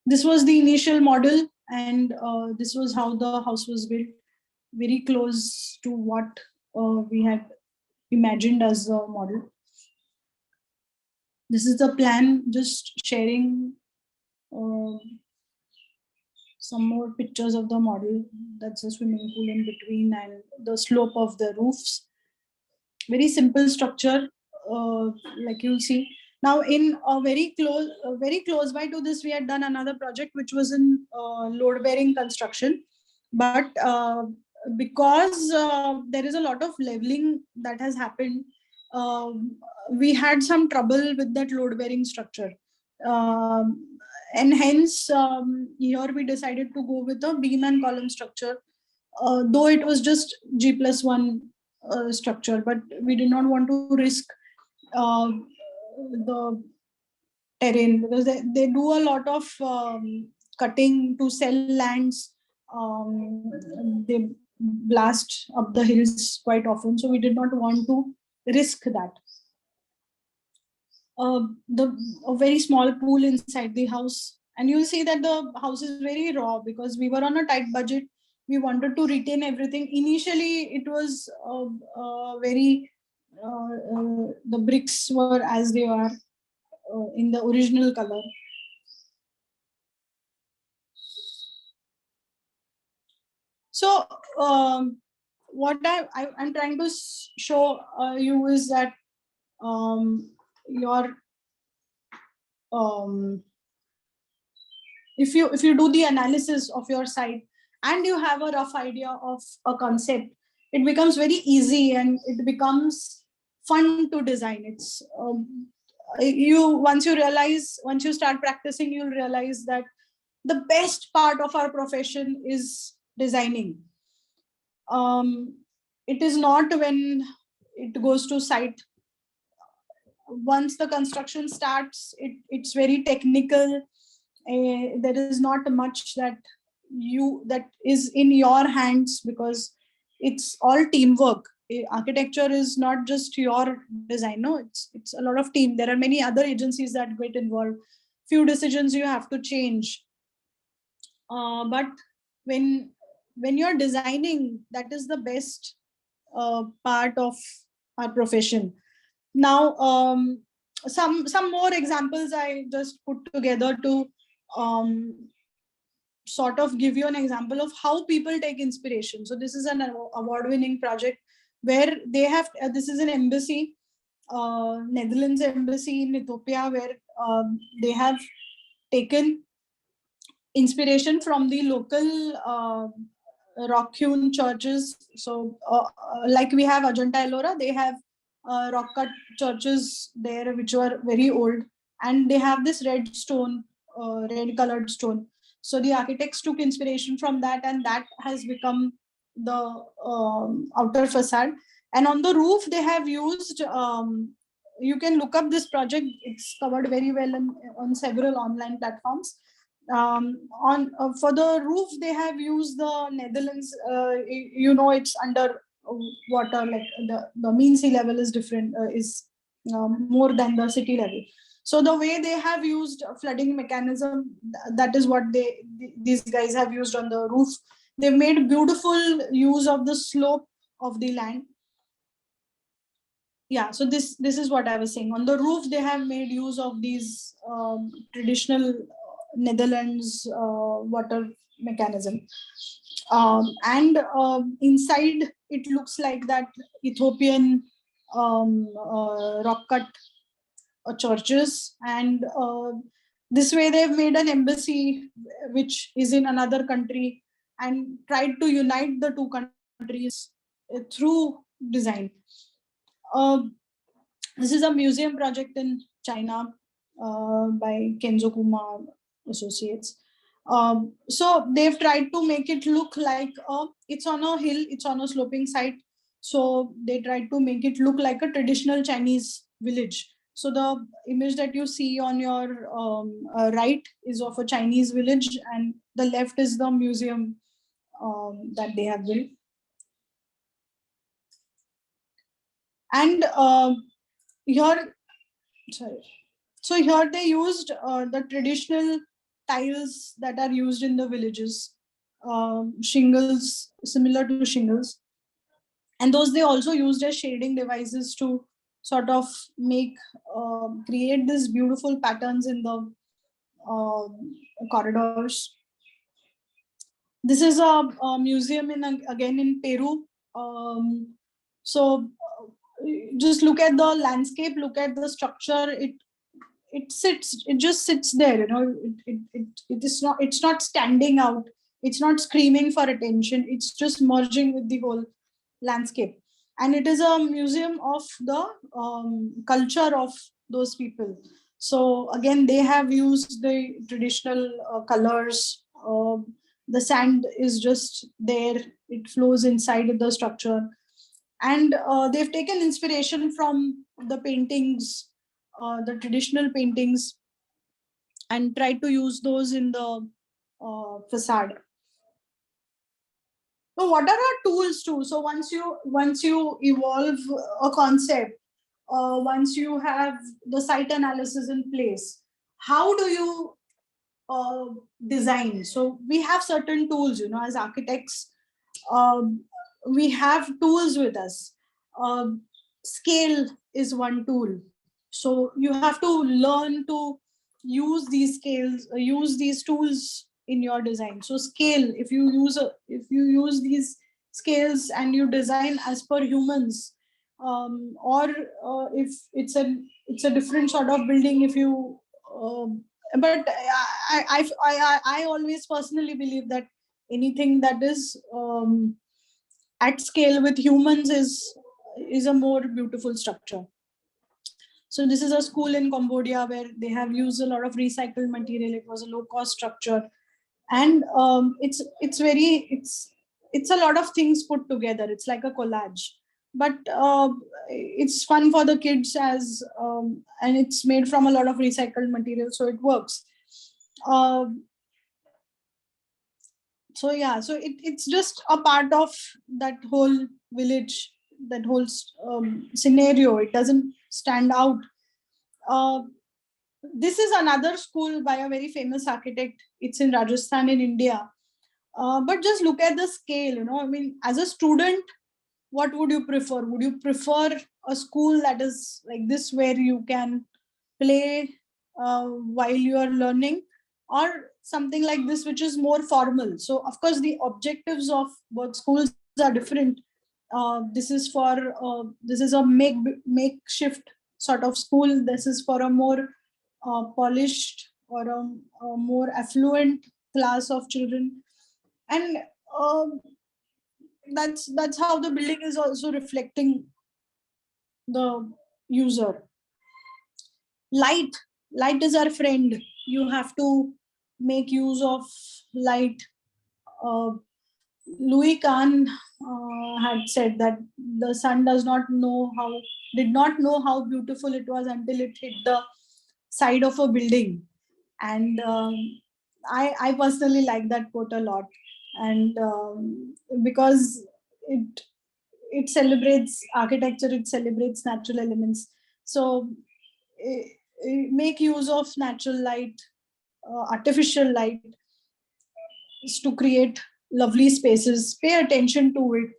This was the initial model, and this was how the house was built, very close to what we had imagined as the model. This is the plan, just sharing some more pictures of the model. That's a swimming pool in between and the slope of the roofs. Very simple structure, like you'll see. Now, in a very close by to this, we had done another project which was in load-bearing construction. But because there is a lot of leveling that has happened, we had some trouble with that load-bearing structure. And hence, here we decided to go with a beam and column structure, though it was just G+1 structure, but we did not want to risk the terrain, because they do a lot of cutting to sell lands. They blast up the hills quite often, so we did not want to risk that. A very small pool inside the house, and you'll see that the house is very raw because we were on a tight budget. We wanted to retain everything. Initially, it was very the bricks were as they are in the original color. So what I'm trying to show you is that your if you do the analysis of your site and you have a rough idea of a concept, it becomes very easy and it becomes fun to design. It's once you start practicing, you'll realize that the best part of our profession is designing. It is not when it goes to site. Once the construction starts, it's very technical. There is not much that is in your hands, because it's all teamwork. Architecture is not just your design. No, it's a lot of team. There are many other agencies that get involved. Few decisions you have to change. But when you're designing, that is the best part of our profession. Now, some more examples I just put together to sort of give you an example of how people take inspiration. So this is an award-winning project where they have, this is an embassy, Netherlands embassy in Ethiopia, where they have taken inspiration from the local rock-hewn churches. So like we have Ajanta Ellora, they have rock-cut churches there which were very old, and they have this red stone, red colored stone. So the architects took inspiration from that, and that has become the outer facade. And on the roof, they have used, you can look up this project, it's covered very well on several online platforms. For the roof, they have used the Netherlands, it's under water, like the mean sea level is different, is more than the city level. So the way they have used flooding mechanism, that is what these guys have used on the roof. They've made beautiful use of the slope of the land. Yeah, so this is what I was saying. On the roof, they have made use of these traditional Netherlands water mechanism. And inside, it looks like that Ethiopian rock cut churches, and this way they've made an embassy which is in another country and tried to unite the two countries through design. This is a museum project in China by Kenzo Kuma Associates. So they've tried to make it look like it's on a hill, it's on a sloping site. So they tried to make it look like a traditional Chinese village. So the image that you see on your right is of a Chinese village, and the left is the museum that they have built. And here, sorry. So here they used the traditional tiles that are used in the villages, shingles, similar to shingles. And those they also used as shading devices to sort of make, create these beautiful patterns in the corridors. This is a museum again in Peru. So just look at the landscape, look at the structure. It just sits there. It is not. It's not standing out. It's not screaming for attention. It's just merging with the whole landscape. And it is a museum of the culture of those people. So again, they have used the traditional colors. The sand is just there. It flows inside the structure. And they've taken inspiration from the paintings, the traditional paintings, and tried to use those in the facade. So what are our tools too? So once you evolve a concept, once you have the site analysis in place, how do you uh, design? So we have certain tools, as architects, we have tools with us. Scale is one tool. So you have to learn to use these scales, use these tools in your design. So scale, if you use these scales and you design as per humans, or if it's a different sort of building, if you but I always personally believe that anything that is at scale with humans is a more beautiful structure. So this is a school in Cambodia where they have used a lot of recycled material. It was a low cost structure, and it's a lot of things put together. It's like a collage, but it's fun for the kids, and it's made from a lot of recycled material, so it works. So yeah, so it's just a part of that whole village, that whole scenario. It doesn't stand out. uh, this is another school by a very famous architect. It's in Rajasthan in India. But just look at the scale. I mean, as a student, what would you prefer? Would you prefer a school that is like this, where you can play while you are learning, or something like this which is more formal? So of course the objectives of both schools are different. This is a makeshift sort of school. This is for a more polished, or a more affluent class of children. And um that's how the building is also reflecting the user. Light is our friend. You have to make use of light. uh, Louis Kahn had said that the sun did not know how beautiful it was until it hit the side of a building. And I personally like that quote a lot. And because it it celebrates architecture, it celebrates natural elements. So make use of natural light, artificial light, is to create lovely spaces. Pay attention to it.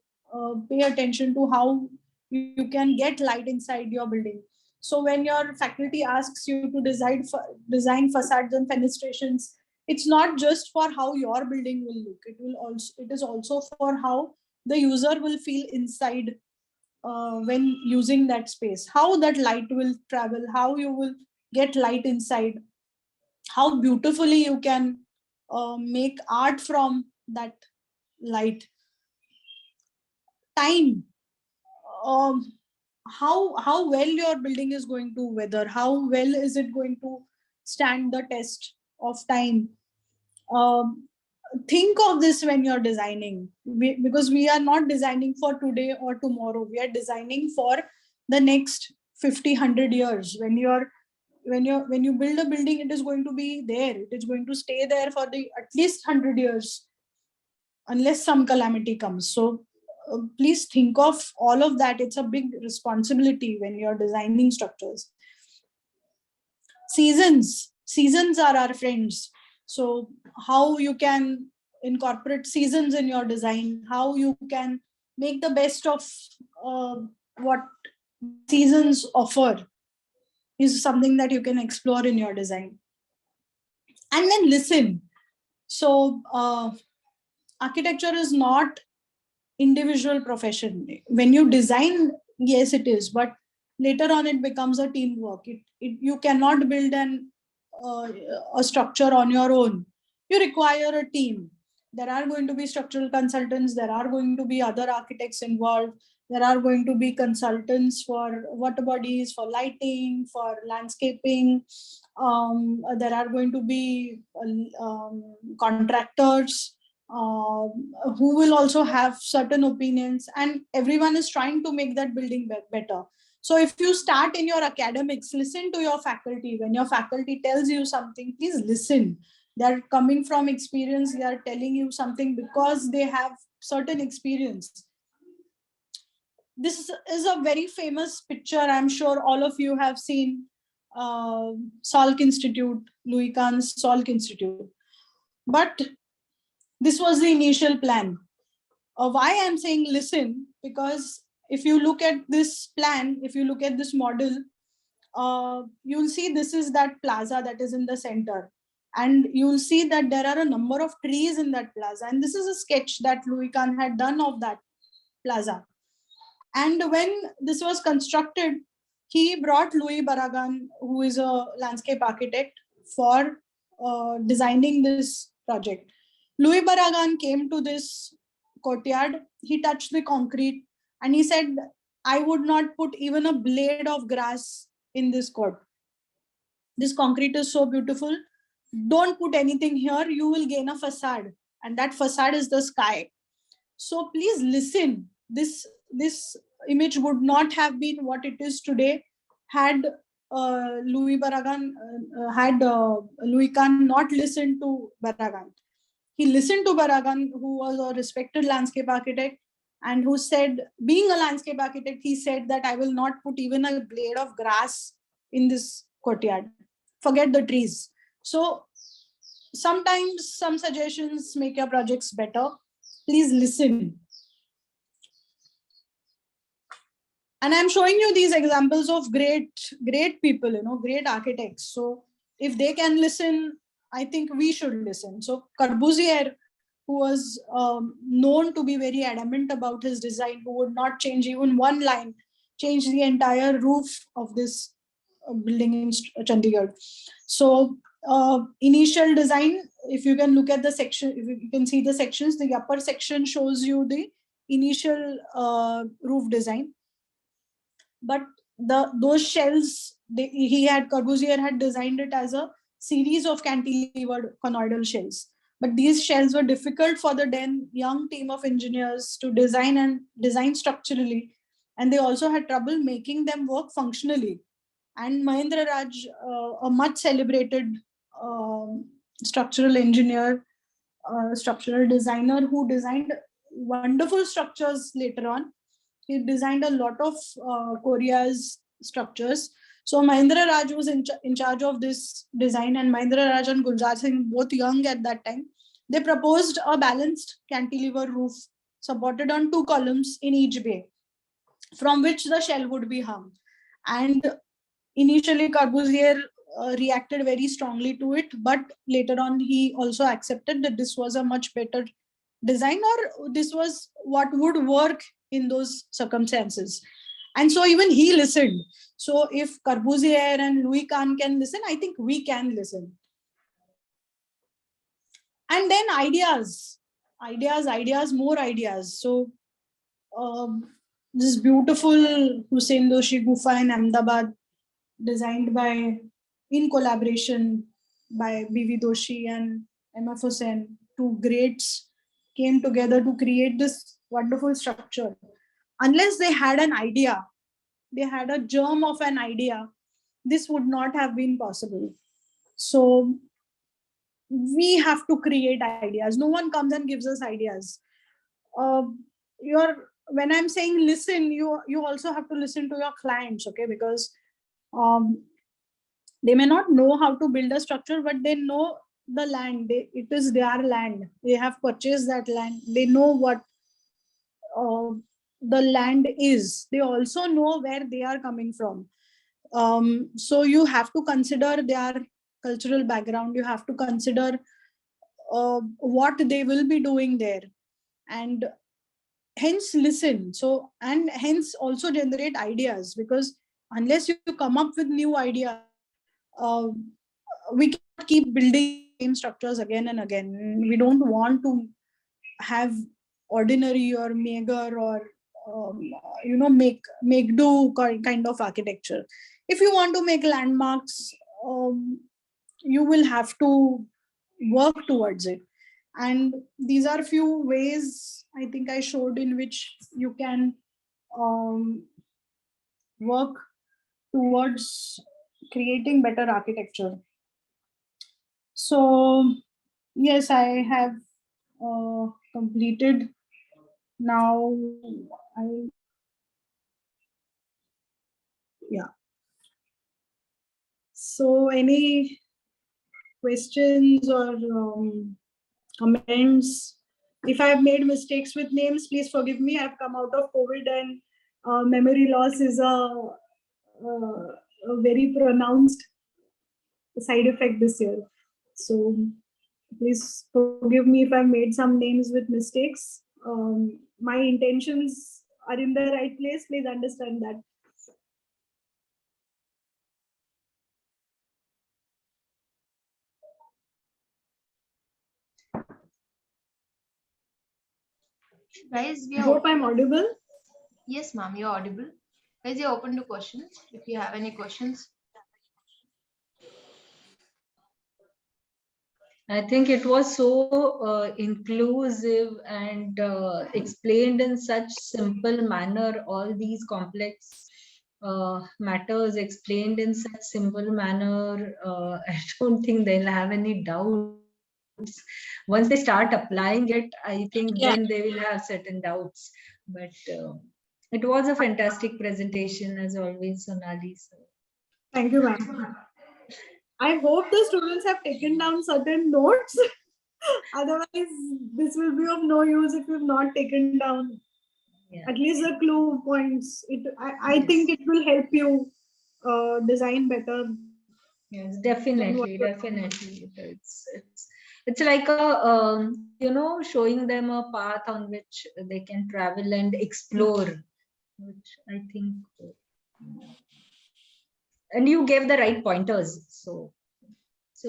Pay attention to how you can get light inside your building. So when your faculty asks you to design facades and fenestrations, it's not just for how your building will look. It is also for how the user will feel inside when using that space. How that light will travel, how you will get light inside, how beautifully you can make art from that light. Time, um, how well your building is going to weather, how well is it going to stand the test of time. um, think of this when you're designing, because we are not designing for today or tomorrow. We are designing for the next 50 100 years. When you build a building, it is going to be there, it is going to stay there for the at least 100 years, unless some calamity comes. So please think of all of that. It's a big responsibility when you're designing structures. Seasons are our friends. So how you can incorporate seasons in your design, how you can make the best of what seasons offer, is something that you can explore in your design. And then listen. So architecture is not individual profession. When you design, yes it is, but later on it becomes a teamwork. You cannot build a structure on your own. You require a team. There are going to be structural consultants, there are going to be other architects involved, there are going to be consultants for water bodies, for lighting, for landscaping. There are going to be contractors who will also have certain opinions, and everyone is trying to make that building better. So if you start in your academics, listen to your faculty. When your faculty tells you something, please listen. They're coming from experience, they are telling you something because they have certain experience. This is a very famous picture, I'm sure all of you have seen, Salk Institute, Louis Kahn's Salk Institute. But this was the initial plan. Why I'm saying listen, because if you look at this plan, if you look at this model, you'll see this is that plaza that is in the center. And you'll see that there are a number of trees in that plaza. And this is a sketch that Louis Kahn had done of that plaza. And when this was constructed, he brought Louis Barragan, who is a landscape architect, for designing this project. Louis Barragan came to this courtyard, he touched the concrete, and he said, I would not put even a blade of grass in this court. This concrete is so beautiful. Don't put anything here, you will gain a facade. And that facade is the sky. So please listen. This image would not have been what it is today had Louis Barragan, Louis Kahn not listened to Barragan. He listened to Barragan, who was a respected landscape architect, and who said, being a landscape architect, he said that I will not put even a blade of grass in this courtyard. Forget the trees. So sometimes some suggestions make your projects better. Please listen. And I'm showing you these examples of great people, great architects. So if they can listen, I think we should listen. So Corbusier, who was known to be very adamant about his design, who would not change even one line, changed the entire roof of this building in Chandigarh. So initial design, if you can look at the section, if you can see the sections, the upper section shows you the initial roof design. But those shells, Corbusier had designed it as a series of cantilevered conoidal shells. But these shells were difficult for the then young team of engineers to design structurally, and they also had trouble making them work functionally. And Mahendra Raj, a much celebrated structural engineer, structural designer, who designed wonderful structures later on. He designed a lot of Korea's structures. So Mahendra Raj was in charge of this design, and Mahendra Raj and Gulzar Singh, both young at that time, they proposed a balanced cantilever roof supported on 2 columns in each bay, from which the shell would be hung. And initially Corbusier reacted very strongly to it, but later on he also accepted that this was a much better design, or this was what would work in those circumstances. And so even he listened. So if Corbusier and Louis Kahn can listen, I think we can listen. And then ideas, more ideas. So this beautiful Hussein Doshi Gufa in Ahmedabad, designed in collaboration by B.V. Doshi and M.F. Hussain, 2 greats came together to create this wonderful structure. Unless they had an idea, they had a germ of an idea, this would not have been possible. So we have to create ideas. No one comes and gives us ideas. Your when I'm saying listen, you also have to listen to your clients, okay? Because they may not know how to build a structure, but they know the land. It is their land. They have purchased that land. They know what the land is. They also know where they are coming from. So you have to consider their cultural background. You have to consider what they will be doing there, and hence listen. So, and hence also generate ideas, because unless you come up with new ideas, uh, we cannot keep building the same structures again and again. We don't want to have ordinary or meager or make do kind of architecture. If you want to make landmarks, you will have to work towards it. And these are few ways I think I showed in which you can work towards creating better architecture. So yes, I have completed now. Yeah. So any questions or comments? If I have made mistakes with names, please forgive me. I've come out of COVID, and memory loss is a very pronounced side effect this year. So please forgive me if I've made some names with mistakes. My intentions are in the right place. Please understand that. Guys, we I are hope I'm audible. Yes, ma'am, you're audible. Guys, you're open to questions. If you have any questions. I think it was so inclusive and explained in such simple manner. All these complex matters explained in such simple manner. I don't think they'll have any doubts. Once they start applying it, I think then they will have certain doubts. But it was a fantastic presentation as always, Sonali. So. Thank you, ma'am. I hope the students have taken down certain notes. Otherwise, this will be of no use if you've not taken down at least the clue points. I think it will help you design better. Yes, definitely. It's like a showing them a path on which they can travel and explore, which I think. And you gave the right pointers, so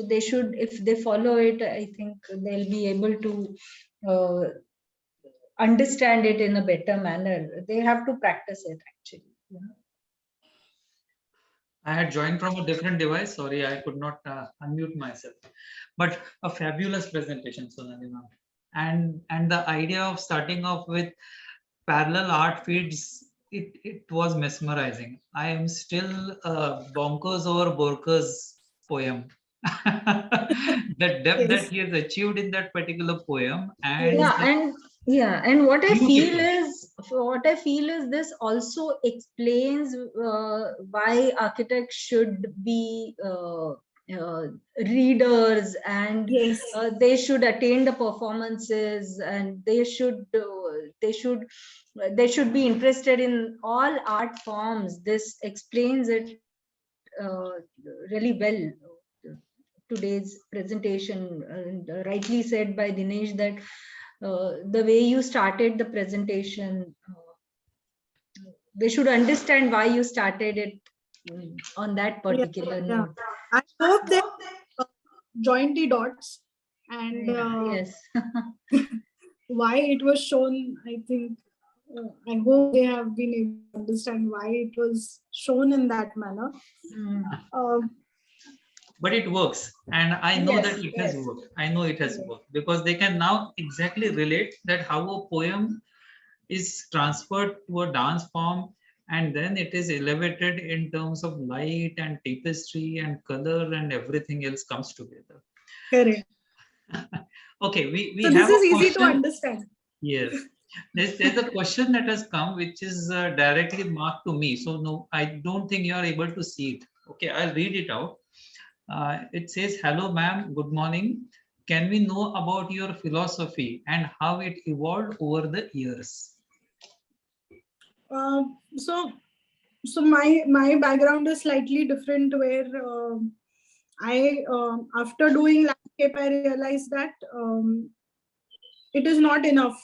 they should, if they follow it, I think they'll be able to understand it in a better manner. They have to practice it actually. I had joined from a different device. Sorry, I could not unmute myself. But a fabulous presentation, Sonali ma'am. And the idea of starting off with parallel art feeds, it was mesmerizing. I am still bonkers over Borka's poem. The depth that he has achieved in that particular poem, and and what I feel is this also explains why architects should be readers, and they should attend the performances, and they should be interested in all art forms. This explains it really well. Today's presentation, rightly said by Dinesh, that the way you started the presentation, they should understand why you started it on that particular note. I hope they joined the dots, and yes. why it was shown. I think I hope they have been able to understand why it was shown in that manner. But it works, and I know that it has worked. I know it has worked, because they can now exactly relate that how a poem is transferred to a dance form, and then it is elevated in terms of light and tapestry and color, and everything else comes together. Correct. Okay, we so have this is a easy question. to understand. Yes. There's a question that has come which is directly marked to me. So no, I don't think you are able to see it. Okay, I'll read it out. It says, "Hello, ma'am. Good morning. Can we know about your philosophy and how it evolved over the years?" Uh, so my background is slightly different, where I after doing landscape, I realized that it is not enough.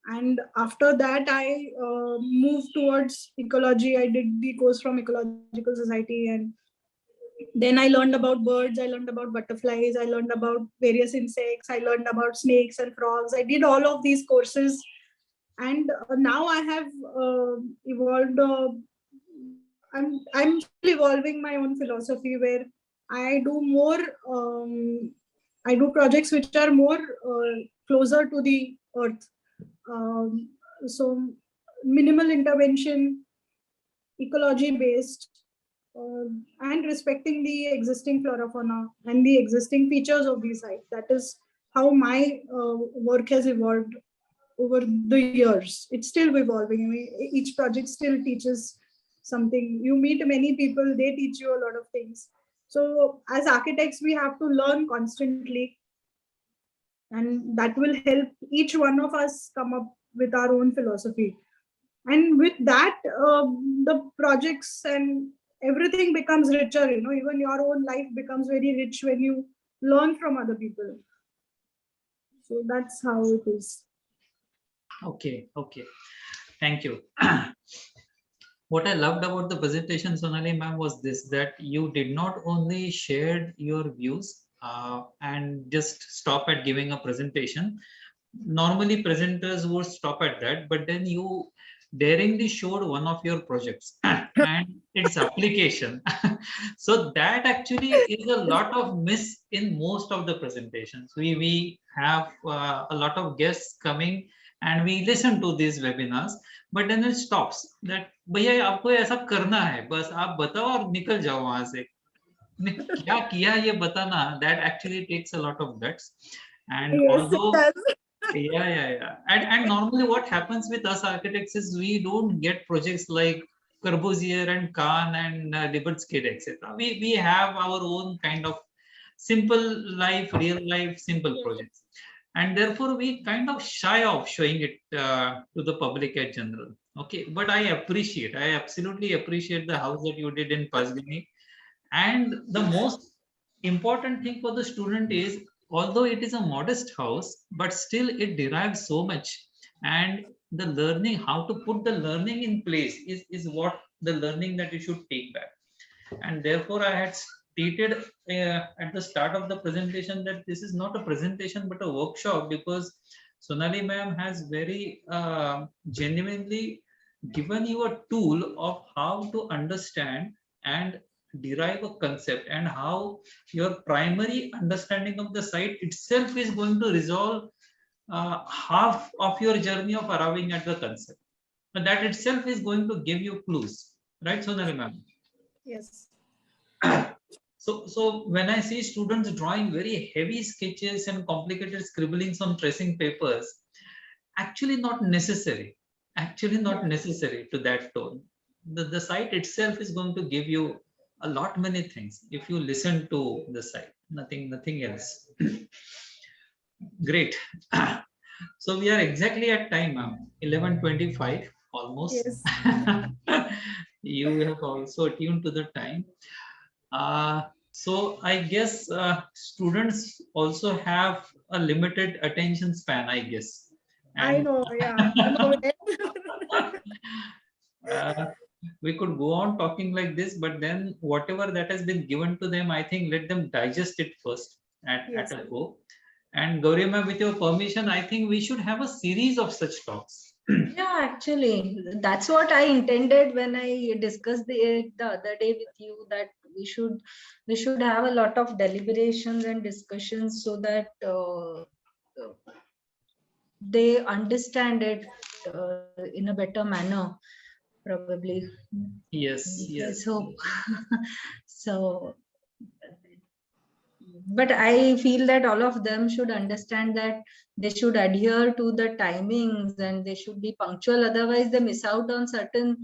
And after that, I moved towards ecology. I did the course from Ecological Society, and then I learned about birds, I learned about butterflies, I learned about various insects, I learned about snakes and frogs. I did all of these courses, and now I have evolved. I'm still evolving my own philosophy, where I do more. I do projects which are more closer to the earth. Um, so minimal intervention, ecology based, and respecting the existing flora fauna and the existing features of these sites. That is how my work has evolved over the years. It's still evolving. I mean, each project still teaches something. You meet many people, they teach you a lot of things. So as architects, we have to learn constantly, and that will help each one of us come up with our own philosophy. And with that, the projects and everything becomes richer. Even your own life becomes very rich when you learn from other people. So that's how it is. Okay, okay. Thank you. What I loved about the presentation, Sonali ma'am, was this, that you did not only share your views and just stop at giving a presentation. Normally presenters would stop at that, but then you daringly showed one of your projects and its application. So that actually is a lot of miss in most of the presentations. We have a lot of guests coming and we listen to these webinars, but then it stops that भैया आपको ऐसा करना है, बस आप बताओ और निकल जाओ वहां से. क्या किया ये बताना, that actually takes a lot of guts. And Yes, although it does. yeah. And normally what happens with us architects is we don't get projects like Corbusier and Kahn and Libeskind, etc. We have our own kind of simple life, real life, simple projects. And therefore we kind of shy of showing it to the public at general. Okay, but I absolutely appreciate the house that you did in Pasgani. And the most important thing for the student is, although it is a modest house, but still it derives so much. And the learning, how to put the learning in place is what the learning that you should take back. And therefore, I had stated at the start of the presentation that this is not a presentation but a workshop, because Sonali ma'am has very genuinely given you a tool of how to understand and derive a concept, and how your primary understanding of the site itself is going to resolve half of your journey of arriving at the concept. But that itself is going to give you clues, right, Sonali ma'am? Yes. So when I see students drawing very heavy sketches and complicated scribblings on tracing papers, actually not necessary. Actually not necessary to that tone. The site itself is going to give you a lot many things if you listen to the site. Nothing else. Great. So we are exactly at time, ma'am. 11:25 almost. Yes. You have also attuned to the time. So I guess students also have a limited attention span, I guess. I And know. Yeah, I'm aware. uh, we could go on talking like this, but then whatever that has been given to them, I think let them digest it first at Yes. a go. And Gaurima, with your permission, I think we should have a series of such talks. Yeah, actually, that's what I intended when I discussed the other day with you, that we should have a lot of deliberations and discussions so that they understand it in a better manner, probably. Yes. Let's hope. So but I feel that all of them should understand that they should adhere to the timings and they should be punctual. Otherwise, they miss out on certain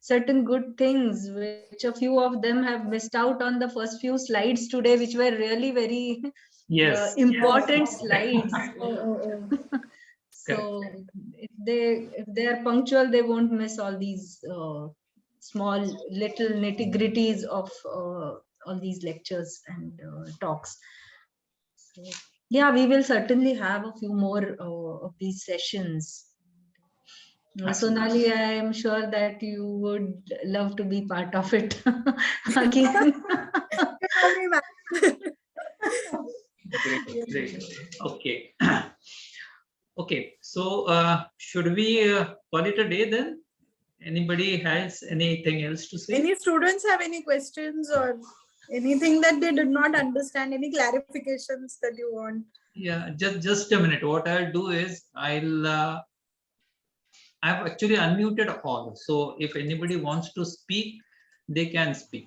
certain good things, which a few of them have missed out on the first few slides today, which were really very Yes. important Yes. slides. Oh. So if they are punctual, they won't miss all these small little nitty-gritties of all these lectures and talks. So, yeah, we will certainly have a few more of these sessions. Sonali, I am sure that you would love to be part of it again. Great. Okay. Okay. So should we call it a day then? Anybody has anything else to say? Any students have any questions or anything that they did not understand? Any clarifications that you want? Yeah, just a minute. What I'll do is I've actually unmuted all. So if anybody wants to speak, they can speak.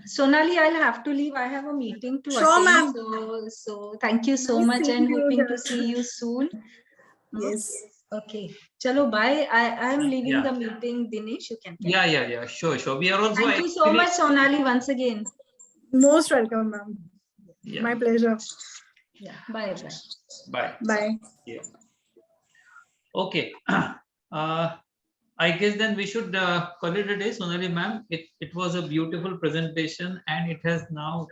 Sonali, I'll have to leave. I have a meeting to Sure, attend. ma'am. So thank you so Nice much seeing and you hoping to here. see you soon. Yes. Okay. Chalo, bye. I am leaving Yeah. the meeting. Dinesh, you can. Yeah. Sure. We are also Thank you so actually- much, Sonali, once again. Most welcome, ma'am. Yeah. My pleasure. Yeah. Bye. Bye. Bye. Yeah. Okay. I guess then we should call it a day, Sonali ma'am. It was a beautiful presentation and it has now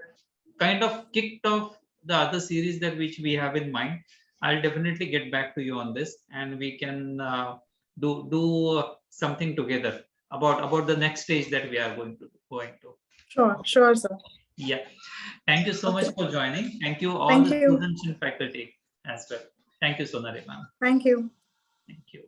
kind of kicked off the other series that which we have in mind. I'll definitely get back to you on this and we can do something together about the next stage that we are going to. Sure, sir. Yeah. Thank you so much Okay. for joining. Thank you all Thank the you. students and faculty as well. Thank you, Sonali ma'am. Thank you. Thank you.